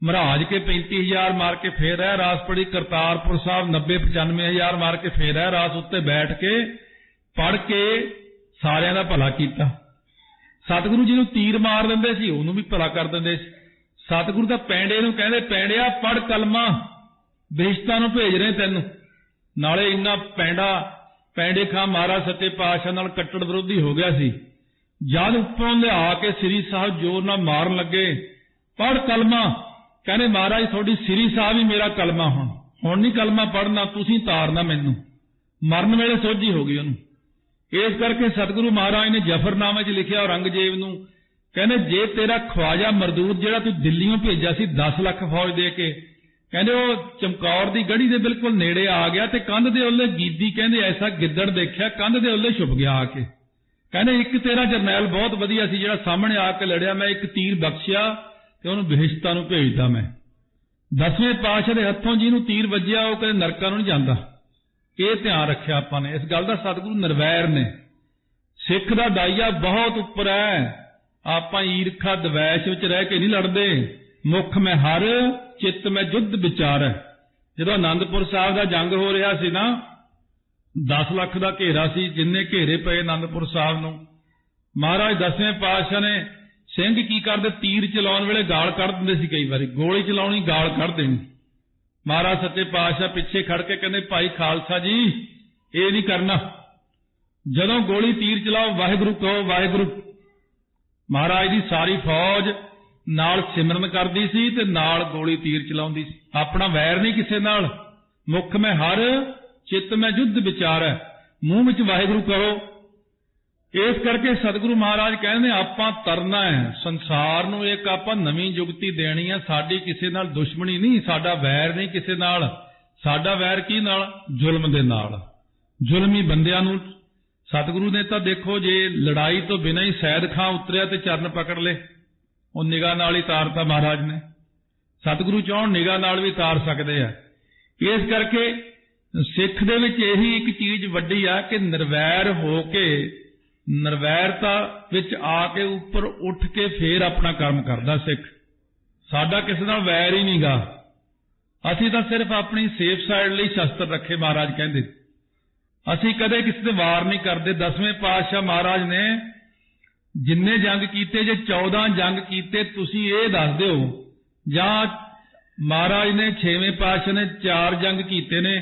ਮਹਾਰਾਜ ਕੇ 35,000 ਮਾਰ ਕੇ ਫੇਰ ਰਹਿ ਰਾਸ ਪੜੀ, ਕਰਤਾਰਪੁਰ ਸਾਹਿਬ 90-95,000 ਮਾਰ ਕੇ ਫੇਰ ਰਹਿ ਰਾਸ ਉੱਤੇ ਬੈਠ ਕੇ ਪੜ ਕੇ ਸਾਰਿਆਂ ਦਾ ਭਲਾ ਕੀਤਾ। ਸਤਿਗੁਰੂ ਜੀ ਨੂੰ ਤੀਰ ਮਾਰ ਦਿੰਦੇ ਸੀ, ਉਹਨੂੰ ਵੀ ਭਲਾ ਕਰ ਦਿੰਦੇ ਸੀ। ਸਤਿਗੁਰੂ ਤਾਂ ਪੈਂਡੇ ਨੂੰ ਕਹਿੰਦੇ, ਪੈਂਡਿਆ ਪੜ ਕਲਮਾ, ਬਹਿਸ਼ਤਾਂ ਨੂੰ ਭੇਜ ਰਹੇ ਤੈਨੂੰ। ਨਾਲੇ ਇੰਨਾ ਪੈਂਡੇ ਖਾਂ ਮਹਾਰਾਜ ਸੱਚੇ ਪਾਤਸ਼ਾਹ ਨਾਲ ਕੱਟੜ ਵਿਰੋਧੀ ਹੋ ਗਿਆ ਸੀ। ਜਦ ਉੱਪਰੋਂ ਲਿਆ ਕੇ ਸ੍ਰੀ ਸਾਹਿਬ ਜ਼ੋਰ ਨਾਲ ਮਾਰਨ ਲੱਗੇ, ਪੜ ਕਲਮਾ, ਕਹਿੰਦੇ ਮਹਾਰਾਜ ਤੁਹਾਡੀ ਸ੍ਰੀ ਸਾਹਿਬ ਹੀ ਮੇਰਾ ਕਲਮਾ, ਹੁਣ ਨਹੀਂ ਕਲਮਾ ਪੜਨਾ, ਤੁਸੀਂ ਤਾਰਨਾ ਮੈਨੂੰ। ਮਰਨ ਵੇਲੇ ਸੋਝੀ ਹੋ ਗਈ ਉਹਨੂੰ। ਇਸ ਕਰਕੇ ਸਤਿਗੁਰੂ ਮਹਾਰਾਜ ਨੇ ਜਫਰਨਾਮੇ 'ਚ ਲਿਖਿਆ ਔਰੰਗਜ਼ੇਬ ਨੂੰ, ਕਹਿੰਦੇ ਜੇ ਤੇਰਾ ਖਵਾਜਾ ਮਰਦੂਦ ਜਿਹੜਾ ਤੂੰ ਦਿੱਲੀੋਂ ਭੇਜਿਆ ਸੀ 10 ਲੱਖ ਫੌਜ ਦੇ ਕੇ, ਕਹਿੰਦੇ ਉਹ ਚਮਕੌਰ ਦੀ ਗੜੀ ਦੇ ਬਿਲਕੁਲ ਨੇੜੇ ਆ ਗਿਆ ਤੇ ਕੰਧ ਦੇ ਉੱਲੇ ਗੀਦੀ, ਕਹਿੰਦੇ ਐਸਾ ਗਿੱਦੜ ਦੇਖਿਆ, ਕੰਧ ਦੇ ਉੱਲੇ ਛੁਪ ਗਿਆ ਆ ਕੇ। ਕਹਿੰਦੇ ਇੱਕ ਤੇਰਾ ਜਰਨੈਲ ਬਹੁਤ ਵਧੀਆ ਸੀ ਜਿਹੜਾ ਸਾਹਮਣੇ ਆ ਕੇ ਲੜਿਆ, ਮੈਂ ਇੱਕ ਤੀਰ ਬਖਸ਼ਿਆ ਤੇ ਉਹਨੂੰ ਬਹਿਸ਼ਤਾਂ ਨੂੰ ਭੇਜਦਾ ਮੈਂ। 10ਵੇਂ ਪਾਤਸ਼ਾਹ ਦੇ ਹੱਥੋਂ ਜਿਹਨੂੰ ਤੀਰ ਵੱਜਿਆ ਉਹ ਕਦੇ ਨਰਕਾਂ ਨੂੰ ਨਹੀਂ ਜਾਂਦਾ। ਇਹ ਧਿਆਨ ਰੱਖਿਆ ਆਪਾਂ ਨੇ, ਇਸ ਗੱਲ ਦਾ। ਸਤਿਗੁਰੂ ਨਿਰਵੈਰ ਨੇ, सिख दा दाइया बहुत उपर है। आपां ईरखा द्वैश विच रह के नहीं लड़दे। मुख में हर चित्त में युद्ध विचार है। जदों आनंदपुर साहब दा जंग हो रहा सी ना, 10 लाख दा घेरा सी, जिन्ने घेरे पे आनंदपुर साहब नूं, महाराज 10वें पातशाह ने ਸਿੰਘ की करते, तीर चलाउण वेले गाल कढ़ दिंदे सी। कई बारी गोली चलाउणी, गाल कढ़ देनी। महाराज सच्चे पातशाह पिछे खड़ के कहंदे, भाई खालसा जी ये नहीं करना, जदों गोली तीर चलाओ वाहिगुरू कहो वाहिगुरू। महाराज की सारी फौज नाल सिमरन करदी सी ते नाल गोली तीर चलाउंदी सी। अपना वैर नहीं किसे नाल। मुख में हर चित्त में युद्ध विचार है, मूँह विच वाहिगुरू कहो। इस करके सतगुरु महाराज कहते आपां तरना है संसार नूं, एक आपां नवीं जुगती देनी है। साडी किसे नाल दुश्मनी नहीं, साडा वैर नहीं किसे नाल। साडा वैर की नाल? जुल्म दे नाल। जुल्मी बंदियां नूं सतगुरु ने तो देखो, जे लड़ाई तो बिना ही सैद खां उतरिया ते चरण पकड़ ले, वो निगाह नाल ही तारता महाराज ने। सतगुरु चाहण निगाह नाल भी तार सकते हैं। इस करके सिख दे विच यही एक चीज वड्डी आ कि निर्वैर हो के, निर्वैरता विच आके उपर उठ के फिर अपना कर्म करदा सिख। साडा किसी नाल वैर ही नहीं गा। असीं तां सिर्फ अपनी सेफ साइड लई शस्त्र रखे। महाराज कहंदे असीं कदे किसी ते वार नहीं करते। 10वें पातशाह महाराज ने जिन्ने जंग कीते, जे 14 जंग कीते तुसीं ये दस दिओ, जां महाराज ने 6वें पातशाह ने 4 जंग कीते ने,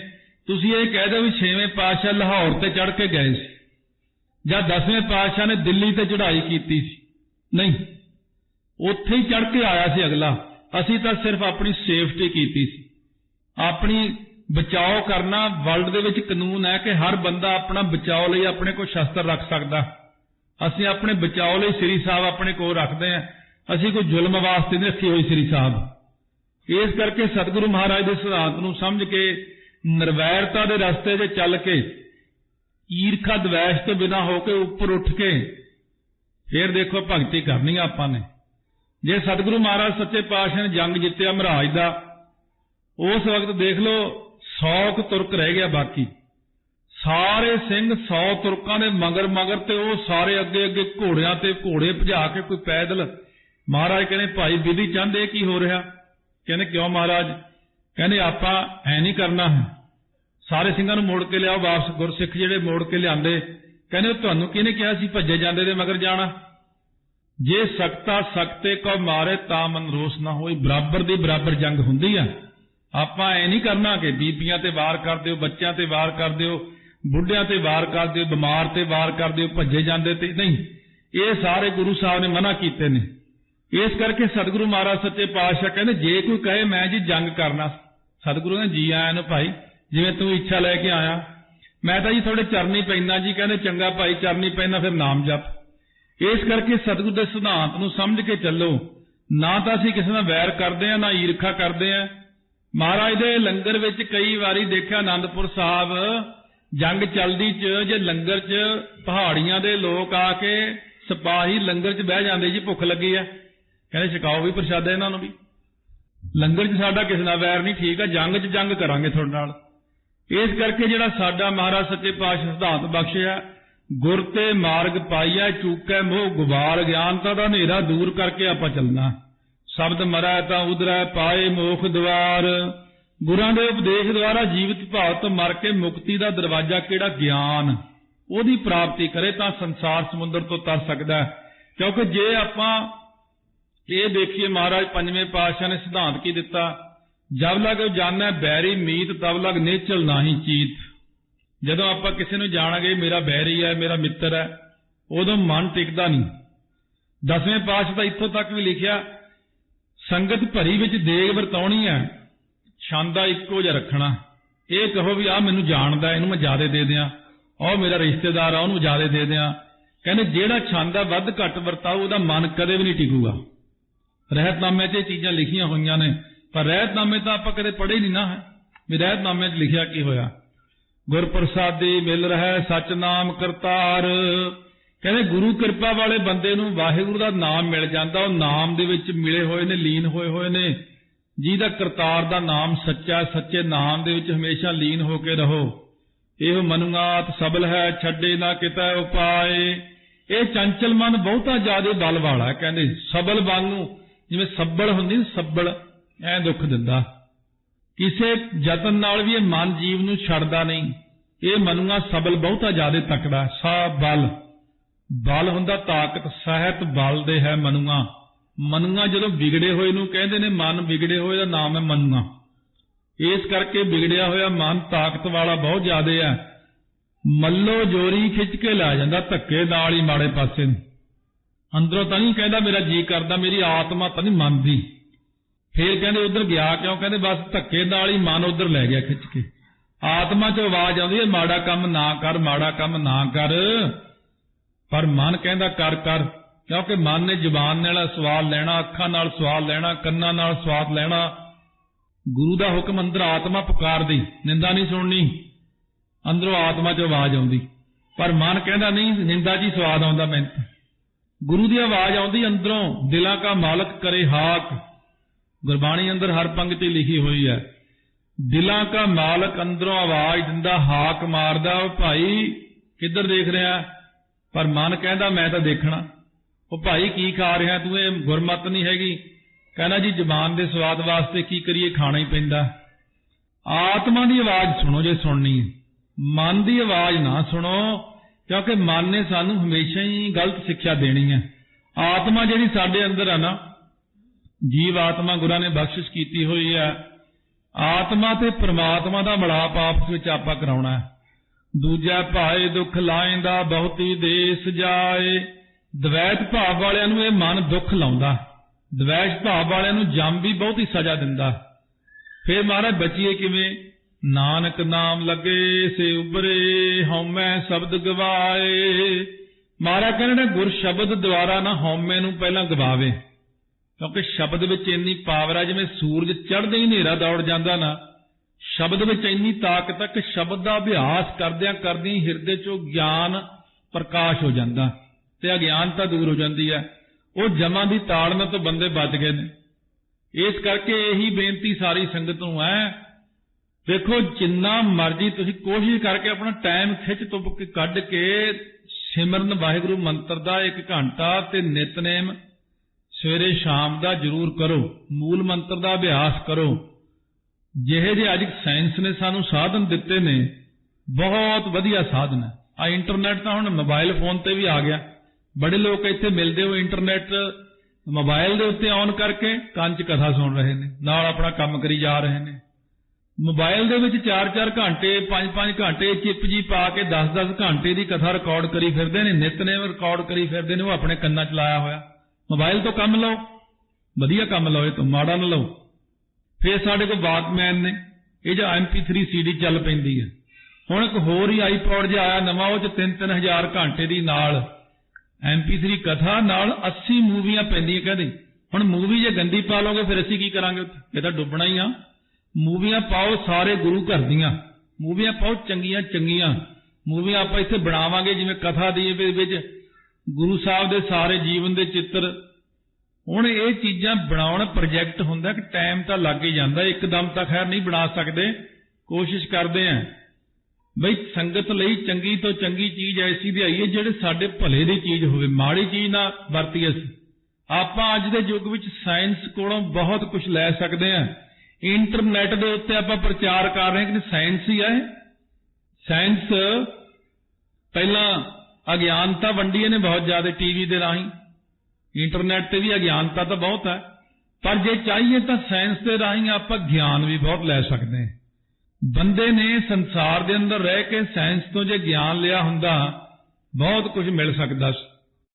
तुसीं ये कह दो भी 6वें पातशाह लाहौर ते चढ़ के गए सी, ਜਾਂ 10वें पातशाह ने दिल्ली ते चढ़ाई की सी। नहीं, उत्थे ही चढ़ के आया सी अगला। असी तो सिर्फ अपनी सेफ्टी की सी, अपनी बचाव करना। वर्ल्ड दे विच कानून है कि हर बंदा अपना बचाव लई अपने को शस्त्र रख सकदा। असी अपने बचाव लई श्री साहब अपने को रखते हैं। असी कोई जुल्म वास्ते नहीं रखी हुई श्री साहब। इस करके सतगुरु महाराज के सिद्धांत नूं समझ के निर्वैरता के रस्ते ते चल के, ईरखा द्वैश तो बिना होके उपर उठ के फिर देखो भगती करनी आपां ने। जे सतगुरु महाराज सच्चे पातशाह ने जंग जित्तिया महाराज दा, उस वक्त देख लो 100 तुर्क रह गया, बाकी सारे सिंह 100 तुर्कां दे मगर मगर ते वो सारे अगे अगे घोड़ियां ते घोड़े भजा के कोई पैदल। महाराज कहने भाई विधि चंद ये की हो रहा? कहने क्यों महाराज? कहने आपां ऐ नहीं करना है, सारे ਸਿੰਘਾਂ ਨੂੰ मोड़ के लियाओ वापस। गुरसिख ਜਿਹੜੇ मोड़ के लियाते, कहने ਤੁਹਾਨੂੰ किहने कहा सी भज्जे जांदे दे मगर जाना? जे सकता सकते को मारे ता मन रोस ना होई। बराबर दी बराबर जंग हुंदी आ। आपां ऐ नहीं करना कि बीबियां ते वार कर दिओ, बच्चों ते वार कर दिओ, बुढ़ियां ते वार कर दिओ, बीमार ते वार कर दिओ, भज्जे जांदे ते नहीं। ये सारे गुरु साहब ने मना कीते ने। इस करके सतगुरु महाराज सच्चे पातशाह कहने जे कोई कहे मैं जी जंग करना, सतगुरु ने जी आया न भाई, जिवें तू इच्छा लैके आया, मैं तो जी थोड़े चरनी पैना जी। कहने चंगा भाई चरनी पैना, फिर नाम जप। इस करके सतगुरु के सिद्धांत नूं समझ के चलो। ना तो असीं किसी नाल वैर करते हैं, ना ईरखा करते हैं। महाराज दे लंगर विच कई वारी देखा, आनंदपुर साहब जंग चलदी च जे लंगर च पहाड़ियां दे लोग आके सिपाही लंगर च बह जांदे जी, भुख लगी है, कहने छकाओ भी प्रशादा इन्हां नूं भी। लंगर च साडा किसी नाल वैर नहीं, ठीक है, जंग च जंग करांगे तुहाडे नाल। इस करके जिहड़ा साडा महाराज सच्चे पातशाह सिद्धांत बख्शिया, गुर ते मार्ग पाइया चूकै मोह गुबार, ज्ञानता दा हनेरा दूर करके आपां चलना। शब्द मरै तां उदरै पाए मोख द्वार। गुरां दे उपदेश द्वारा जीवित भाव तो मर के मुक्ति का दरवाजा किहड़ा ज्ञान, ਉਹਦੀ प्राप्ति करे तो संसार समुद्र तो तर सकता है। क्योंकि जे आपां ये देखिए महाराज पंजवें पातशाह ने सिद्धांत की दिता, जब लग जाना बैरी मीत तब लग नेचल नाही चीत। जदों आपां किसी नूं जाणांगे मेरा बैरी है मेरा मित्र है, उदों मन टिकदा नहीं। 10वें पातशाह तां इत्थों तक भी लिखिया, संगत भरी विच देग वरताउणी है, छांदा इक्को जिहा रखना। ये कहो भी आ मैनूं जाणदा, इहनूं मैं ज्यादा दे दियां, और मेरा रिश्तेदार आ उहनूं ज्यादा दे दियां। कहने जिहड़ा छांदा वध घट वरताऊ उहदा मन कदे भी नहीं टिकूगा। रहतनामे च चीज़ां लिखियां होईयां ने, पर रहतनामे तो आपां कदे पढ़े नहीं ना है भी रहतनामे च लिखिया की होया। गुर प्रसादी मिल रहा सच नाम करतार। कहने गुरु कृपा वाले बंदे नूं वाहिगुरू दा नाम मिल जांदा, वो नाम दे विच मिले होए ने, लीन होए होए ने। जिहदा करतार दा नाम सच्चा, सच्चे नाम दे विच हमेशा लीन होके रहो। ਇਹ ਮਨੁਆਤ ਸਬਲ ਹੈ ਛੱਡੇ ਨਾ ਕਿਤੈ ਉਪਾਏ। ਇਹ ਚੰਚਲ ਮਨ ਬਹੁਤਾ ਜ਼ਿਆਦਾ ਬਲ ਵਾਲਾ ਹੈ। ਕਹਿੰਦੇ ਸਬਲ ਬਲ ਨੂੰ ਜਿਵੇਂ ਸੱਬਲ ਹੁੰਦੀ, ਸੱਬਲ ਐ ਦੁੱਖ ਦਿੰਦਾ, ਕਿਸੇ ਯਤਨ ਨਾਲ ਵੀ ਇਹ ਮਨ ਜੀਵ ਨੂੰ ਛੱਡਦਾ ਨਹੀਂ। ਇਹ ਮਨੁਆ ਸਬਲ ਬਹੁਤਾ ਜ਼ਿਆਦਾ ਤਕੜਾ। ਸਾ ਬਲ, ਬਲ ਹੁੰਦਾ ਤਾਕਤ, ਸਹਿਤ ਬਲ ਦੇ ਹੈ ਮਨੁਆ। ਮਨੁਆ ਜਦੋਂ ਵਿਗੜੇ ਹੋਏ ਨੂੰ ਕਹਿੰਦੇ ਨੇ, ਮਨ ਵਿਗੜੇ ਹੋਏ ਦਾ ਨਾਮ ਹੈ ਮਨੁਆ। ਇਸ ਕਰਕੇ ਵਿਗੜਿਆ ਹੋਇਆ ਮਨ ਤਾਕਤ ਵਾਲਾ ਬਹੁਤ ਜ਼ਿਆਦਾ ਹੈ। ਮੱਲੋ ਜੋਰੀ ਖਿੱਚ ਕੇ ਲੈ ਜਾਂਦਾ, ਧੱਕੇ ਨਾਲ ਹੀ ਮਾੜੇ ਪਾਸੇ ਨੂੰ। ਅੰਦਰੋਂ ਤਾਂ ਨਹੀਂ ਕਹਿੰਦਾ ਮੇਰਾ ਜੀ ਕਰਦਾ, ਮੇਰੀ ਆਤਮਾ ਤਾਂ ਨਹੀਂ ਮੰਨਦੀ। ਫੇਰ ਕਹਿੰਦੇ ਉਧਰ ਗਿਆ ਕਿਉਂ? ਕਹਿੰਦੇ ਬਸ ਧੱਕੇ ਨਾਲ ਹੀ ਮਨ ਉਧਰ ਲੈ ਗਿਆ ਖਿੱਚ ਕੇ। ਆਤਮਾ 'ਚ ਆਵਾਜ਼ ਆਉਂਦੀ ਹੈ ਮਾੜਾ ਕੰਮ ਨਾ ਕਰ, ਮਾੜਾ ਕੰਮ ਨਾ ਕਰ, ਪਰ ਮਨ ਕਹਿੰਦਾ ਕਰ ਕਰ, ਕਿਉਂਕਿ ਮਨ ਨੇ ਜ਼ੁਬਾਨ ਨਾਲ ਸਵਾਦ ਲੈਣਾ, ਅੱਖਾਂ ਨਾਲ ਸਵਾਦ ਲੈਣਾ, ਕੰਨਾਂ ਨਾਲ ਸਵਾਦ ਲੈਣਾ। ਗੁਰੂ ਦਾ ਹੁਕਮ ਅੰਦਰ ਆਤਮਾ ਪੁਕਾਰਦੀ, ਨਿੰਦਾ ਨਹੀਂ ਸੁਣਨੀ। ਅੰਦਰੋਂ ਆਤਮਾ 'ਚ ਆਵਾਜ਼ ਆਉਂਦੀ, ਪਰ ਮਨ ਕਹਿੰਦਾ ਨਹੀਂ, ਨਿੰਦਾ 'ਚ ਹੀ ਸਵਾਦ ਆਉਂਦਾ ਮੈਨੂੰ। ਗੁਰੂ ਦੀ ਆਵਾਜ਼ ਆਉਂਦੀ ਅੰਦਰੋਂ, ਦਿਲਾਂ ਕਾ ਮਾਲਕ ਕਰੇ ਹਾਕ। ਗੁਰਬਾਣੀ ਅੰਦਰ ਹਰ ਪੰਕਤੀ ਲਿਖੀ ਹੋਈ ਹੈ, ਦਿਲਾਂ ਕਾ ਮਾਲਕ ਅੰਦਰੋਂ ਆਵਾਜ਼ ਦਿੰਦਾ, ਹਾਕ ਮਾਰਦਾ, ਉਹ ਭਾਈ ਕਿੱਧਰ ਦੇਖ ਰਿਹਾ? ਪਰ ਮਨ ਕਹਿੰਦਾ ਮੈਂ ਤਾਂ ਦੇਖਣਾ। ਉਹ ਭਾਈ ਕੀ ਖਾ ਰਿਹਾ ਤੂੰ? ਇਹ ਗੁਰਮਤ ਨਹੀਂ ਹੈਗੀ। ਕਹਿੰਦਾ ਜੀ ਜ਼ਬਾਨ ਦੇ ਸਵਾਦ ਵਾਸਤੇ ਕੀ ਕਰੀਏ, ਖਾਣਾ ਹੀ ਪੈਂਦਾ। ਆਤਮਾ ਦੀ ਆਵਾਜ਼ ਸੁਣੋ ਜੇ ਸੁਣਨੀ ਹੈ, ਮਨ ਦੀ ਆਵਾਜ਼ ਨਾ ਸੁਣੋ, ਕਿਉਂਕਿ ਮਨ ਨੇ ਸਾਨੂੰ ਹਮੇਸ਼ਾ ਹੀ ਗਲਤ ਸਿੱਖਿਆ ਦੇਣੀ ਹੈ। ਆਤਮਾ ਜਿਹੜੀ ਸਾਡੇ ਅੰਦਰ ਆ ਨਾ, ਜੀਵ ਆਤਮਾ ਗੁਰਾਂ ਨੇ ਬਖਸ਼ਿਸ਼ ਕੀਤੀ ਹੋਈ ਹੈ। ਆਤਮਾ ਤੇ ਪ੍ਰਮਾਤਮਾ ਦਾ ਮਿਲਾਪ ਆਪਸ ਵਿੱਚ ਆਪਾਂ ਕਰਾਉਣਾ ਹੈ। ਦੂਜਾ ਭਾਏ ਦੁੱਖ ਲਾਏਂਦਾ ਬਹੁਤੀ ਦੇਸ ਜਾਏ। ਦਵੈਤ ਭਾਵ ਵਾਲਿਆਂ ਨੂੰ ਇਹ ਮਨ ਦੁੱਖ ਲਾਉਂਦਾ, ਦਵੈਸ਼ ਭਾਵ ਵਾਲਿਆਂ ਨੂੰ ਜਮ ਵੀ ਬਹੁਤੀ ਸਜ਼ਾ ਦਿੰਦਾ। ਫਿਰ ਮਹਾਰਾਜ ਬਚੀਏ ਕਿਵੇਂ? ਨਾਨਕ ਨਾਮ ਲੱਗੇ ਸੇ ਉਬਰੇ, ਹਉਮੈ ਸ਼ਬਦ ਗਵਾਏ। ਮਹਾਰਾਜ ਕਹਿੰਦੇ ਨੇ ਗੁਰ ਸ਼ਬਦ ਦੁਆਰਾ ਨਾ ਹਉਮੈ ਨੂੰ ਪਹਿਲਾਂ ਗਵਾਵੇ, ਕਿਉਂਕਿ ਸ਼ਬਦ ਵਿੱਚ ਇੰਨੀ ਪਾਵਰ ਹੈ। ਜਿਵੇਂ ਸੂਰਜ ਚੜ੍ਹਦੇ ਹੀ ਹਨੇਰਾ ਦੌੜ ਜਾਂਦਾ ਨਾ, ਸ਼ਬਦ ਵਿੱਚ ਇੰਨੀ ਤਾਕਤ ਹੈ ਕਿ ਸ਼ਬਦ ਦਾ ਅਭਿਆਸ ਕਰਦਿਆਂ ਕਰਦਿਆਂ ਹਿਰਦੇ 'ਚੋਂ ਗਿਆਨ ਪ੍ਰਕਾਸ਼ ਹੋ ਜਾਂਦਾ ਤੇ ਅਗਿਆਨਤਾ ਦੂਰ ਹੋ ਜਾਂਦੀ ਹੈ। ਉਹ ਜਮਾਂ ਦੀ ਤਾੜਨਾ ਤੋਂ ਬੰਦੇ ਬਚ ਗਏ ਨੇ। ਇਸ ਕਰਕੇ ਇਹੀ ਬੇਨਤੀ ਸਾਰੀ ਸੰਗਤ ਨੂੰ ਹੈ, ਦੇਖੋ ਜਿੰਨਾ ਮਰਜ਼ੀ ਤੁਸੀਂ ਕੋਸ਼ਿਸ਼ ਕਰਕੇ ਆਪਣਾ ਟਾਈਮ ਖਿੱਚ ਤੁੱਪ ਕੇ ਕੱਢ ਕੇ ਸਿਮਰਨ ਵਾਹਿਗੁਰੂ ਮੰਤਰ ਦਾ 1 ਘੰਟਾ ਤੇ ਨਿਤਨੇਮ ਸਵੇਰੇ ਸ਼ਾਮ ਦਾ ਜ਼ਰੂਰ ਕਰੋ। ਮੂਲ ਮੰਤਰ ਦਾ ਅਭਿਆਸ ਕਰੋ। ਜਿਹੇ ਜਿਹੇ ਅੱਜ ਸਾਇੰਸ ਨੇ ਸਾਨੂੰ ਸਾਧਨ ਦਿੱਤੇ ਨੇ, ਬਹੁਤ ਵਧੀਆ ਸਾਧਨ ਹੈ। ਆ ਇੰਟਰਨੈਟ ਤਾਂ ਹੁਣ ਮੋਬਾਈਲ ਫੋਨ ਤੇ ਵੀ ਆ ਗਿਆ। ਬੜੇ ਲੋਕ ਇੱਥੇ ਮਿਲਦੇ ਹੋ ਇੰਟਰਨੈਟ ਮੋਬਾਈਲ ਦੇ ਉੱਤੇ ਔਨ ਕਰਕੇ ਕੰਨ 'ਚ ਕਥਾ ਸੁਣ ਰਹੇ ਨੇ, ਨਾਲ ਆਪਣਾ ਕੰਮ ਕਰੀ ਜਾ ਰਹੇ ਨੇ। ਮੋਬਾਈਲ ਦੇ ਵਿੱਚ 4-4 ਘੰਟੇ 5-5 ਘੰਟੇ ਚਿੱਪ ਜੀ ਪਾ ਕੇ 10-10 ਘੰਟੇ ਦੀ ਕਥਾ ਰਿਕਾਰਡ ਕਰੀ ਫਿਰਦੇ ਨੇ, ਨਿਤਨੇਮ ਰਿਕਾਰਡ ਕਰੀ ਫਿਰਦੇ ਨੇ। ਉਹ ਆਪਣੇ ਕੰਨਾਂ 'ਚ ਲਾਇਆ ਹੋਇਆ। ਮੋਬਾਈਲ ਤੋਂ ਕੰਮ ਲਓ, ਵਧੀਆ ਕੰਮ ਲਓ, ਇਹ ਤੋਂ ਮਾੜਾ ਨਾ ਲਓ। ਫਿਰ ਸਾਡੇ ਕੋਲ ਵਾਕਮੈਨ ਨੇ, ਇਹ ਜਾਂ MP3 CD ਚੱਲ ਪੈਂਦੀ ਹੈ। ਹੁਣ ਇੱਕ ਹੋਰ ਹੀ ਆਈਪੌਡ ਜਿਹਾ ਆਇਆ ਨਵਾਂ, ਉਹ 'ਚ 3-3 ਹਜ਼ਾਰ ਘੰਟੇ ਦੀ ਨਾਲ MP3 ਕਥਾ ਨਾਲ 80 ਮੂਵੀਆਂ ਪੈਂਦੀਆਂ। ਕਹਿੰਦੇ ਹੁਣ ਮੂਵੀ ਜੇ ਗੰਦੀ ਪਾ ਲਓਗੇ ਫਿਰ ਅਸੀਂ ਕੀ ਕਰਾਂਗੇ? ਇਹ ਤਾਂ ਡੁੱਬਣਾ ਹੀ ਆ। ਮੂਵੀਆਂ ਪਾਓ ਸਾਰੇ ਗੁਰੂ ਘਰ ਦੀਆਂ, ਮੂਵੀਆਂ ਪਾਓ ਚੰਗੀਆਂ ਚੰਗੀਆਂ ਮੂਵੀਆਂ ਆਪਾਂ ਇੱਥੇ ਬਣਾਵਾਂਗੇ, ਜਿਵੇਂ ਕਥਾ ਦੀ ਵਿੱਚ ਗੁਰੂ ਸਾਹਿਬ ਦੇ ਸਾਰੇ ਜੀਵਨ ਦੇ ਚਿੱਤਰ। ਹੁਣ ਇਹ ਚੀਜ਼ਾਂ ਬਣਾਉਣ ਪ੍ਰੋਜੈਕਟ ਹੁੰਦਾ ਕਿ ਟਾਈਮ ਤਾਂ ਲੱਗ ਹੀ ਜਾਂਦਾ, ਇੱਕਦਮ ਤਾਂ ਖੈਰ ਨਹੀਂ ਬਣਾ ਸਕਦੇ, ਕੋਸ਼ਿਸ਼ ਕਰਦੇ ਆਂ ਬਈ ਸੰਗਤ ਲਈ ਚੰਗੀ ਤੋਂ ਚੰਗੀ ਚੀਜ਼ ਐਸੀ ਦਿਆਈਏ ਜਿਹੜੇ ਸਾਡੇ ਭਲੇ ਦੀ ਚੀਜ਼ ਹੋਵੇ, ਮਾੜੀ ਚੀਜ਼ ਨਾ ਵਰਤੀਏ। ਆਪਾਂ ਅੱਜ ਦੇ ਯੁੱਗ ਵਿੱਚ ਸਾਇੰਸ ਕੋਲੋਂ ਬਹੁਤ ਕੁਝ ਲੈ ਸਕਦੇ ਆਂ। ਇੰਟਰਨੈਟ ਦੇ ਉੱਤੇ ਆਪਾਂ ਪ੍ਰਚਾਰ ਕਰ ਰਹੇ ਕਿ ਸਾਇੰਸ ਹੀ ਹੈ। ਸਾਇੰਸ ਪਹਿਲਾਂ ਅਗਿਆਨਤਾ ਵੰਡੀ ਇਹਨੇ ਬਹੁਤ ਜ਼ਿਆਦਾ ਟੀਵੀ ਦੇ ਰਾਹੀਂ, ਇੰਟਰਨੈਟ ਤੇ ਵੀ ਅਗਿਆਨਤਾ ਤਾਂ ਬਹੁਤ ਹੈ, ਪਰ ਜੇ ਚਾਹੀਏ ਤਾਂ ਸਾਇੰਸ ਦੇ ਰਾਹੀਂ ਆਪਾਂ ਗਿਆਨ ਵੀ ਬਹੁਤ ਲੈ ਸਕਦੇ ਹਾਂ। ਬੰਦੇ ਨੇ ਸੰਸਾਰ ਦੇ ਅੰਦਰ ਰਹਿ ਕੇ ਸਾਇੰਸ ਤੋਂ ਜੇ ਗਿਆਨ ਲਿਆ ਹੁੰਦਾ ਬਹੁਤ ਕੁਝ ਮਿਲ ਸਕਦਾ ਸੀ।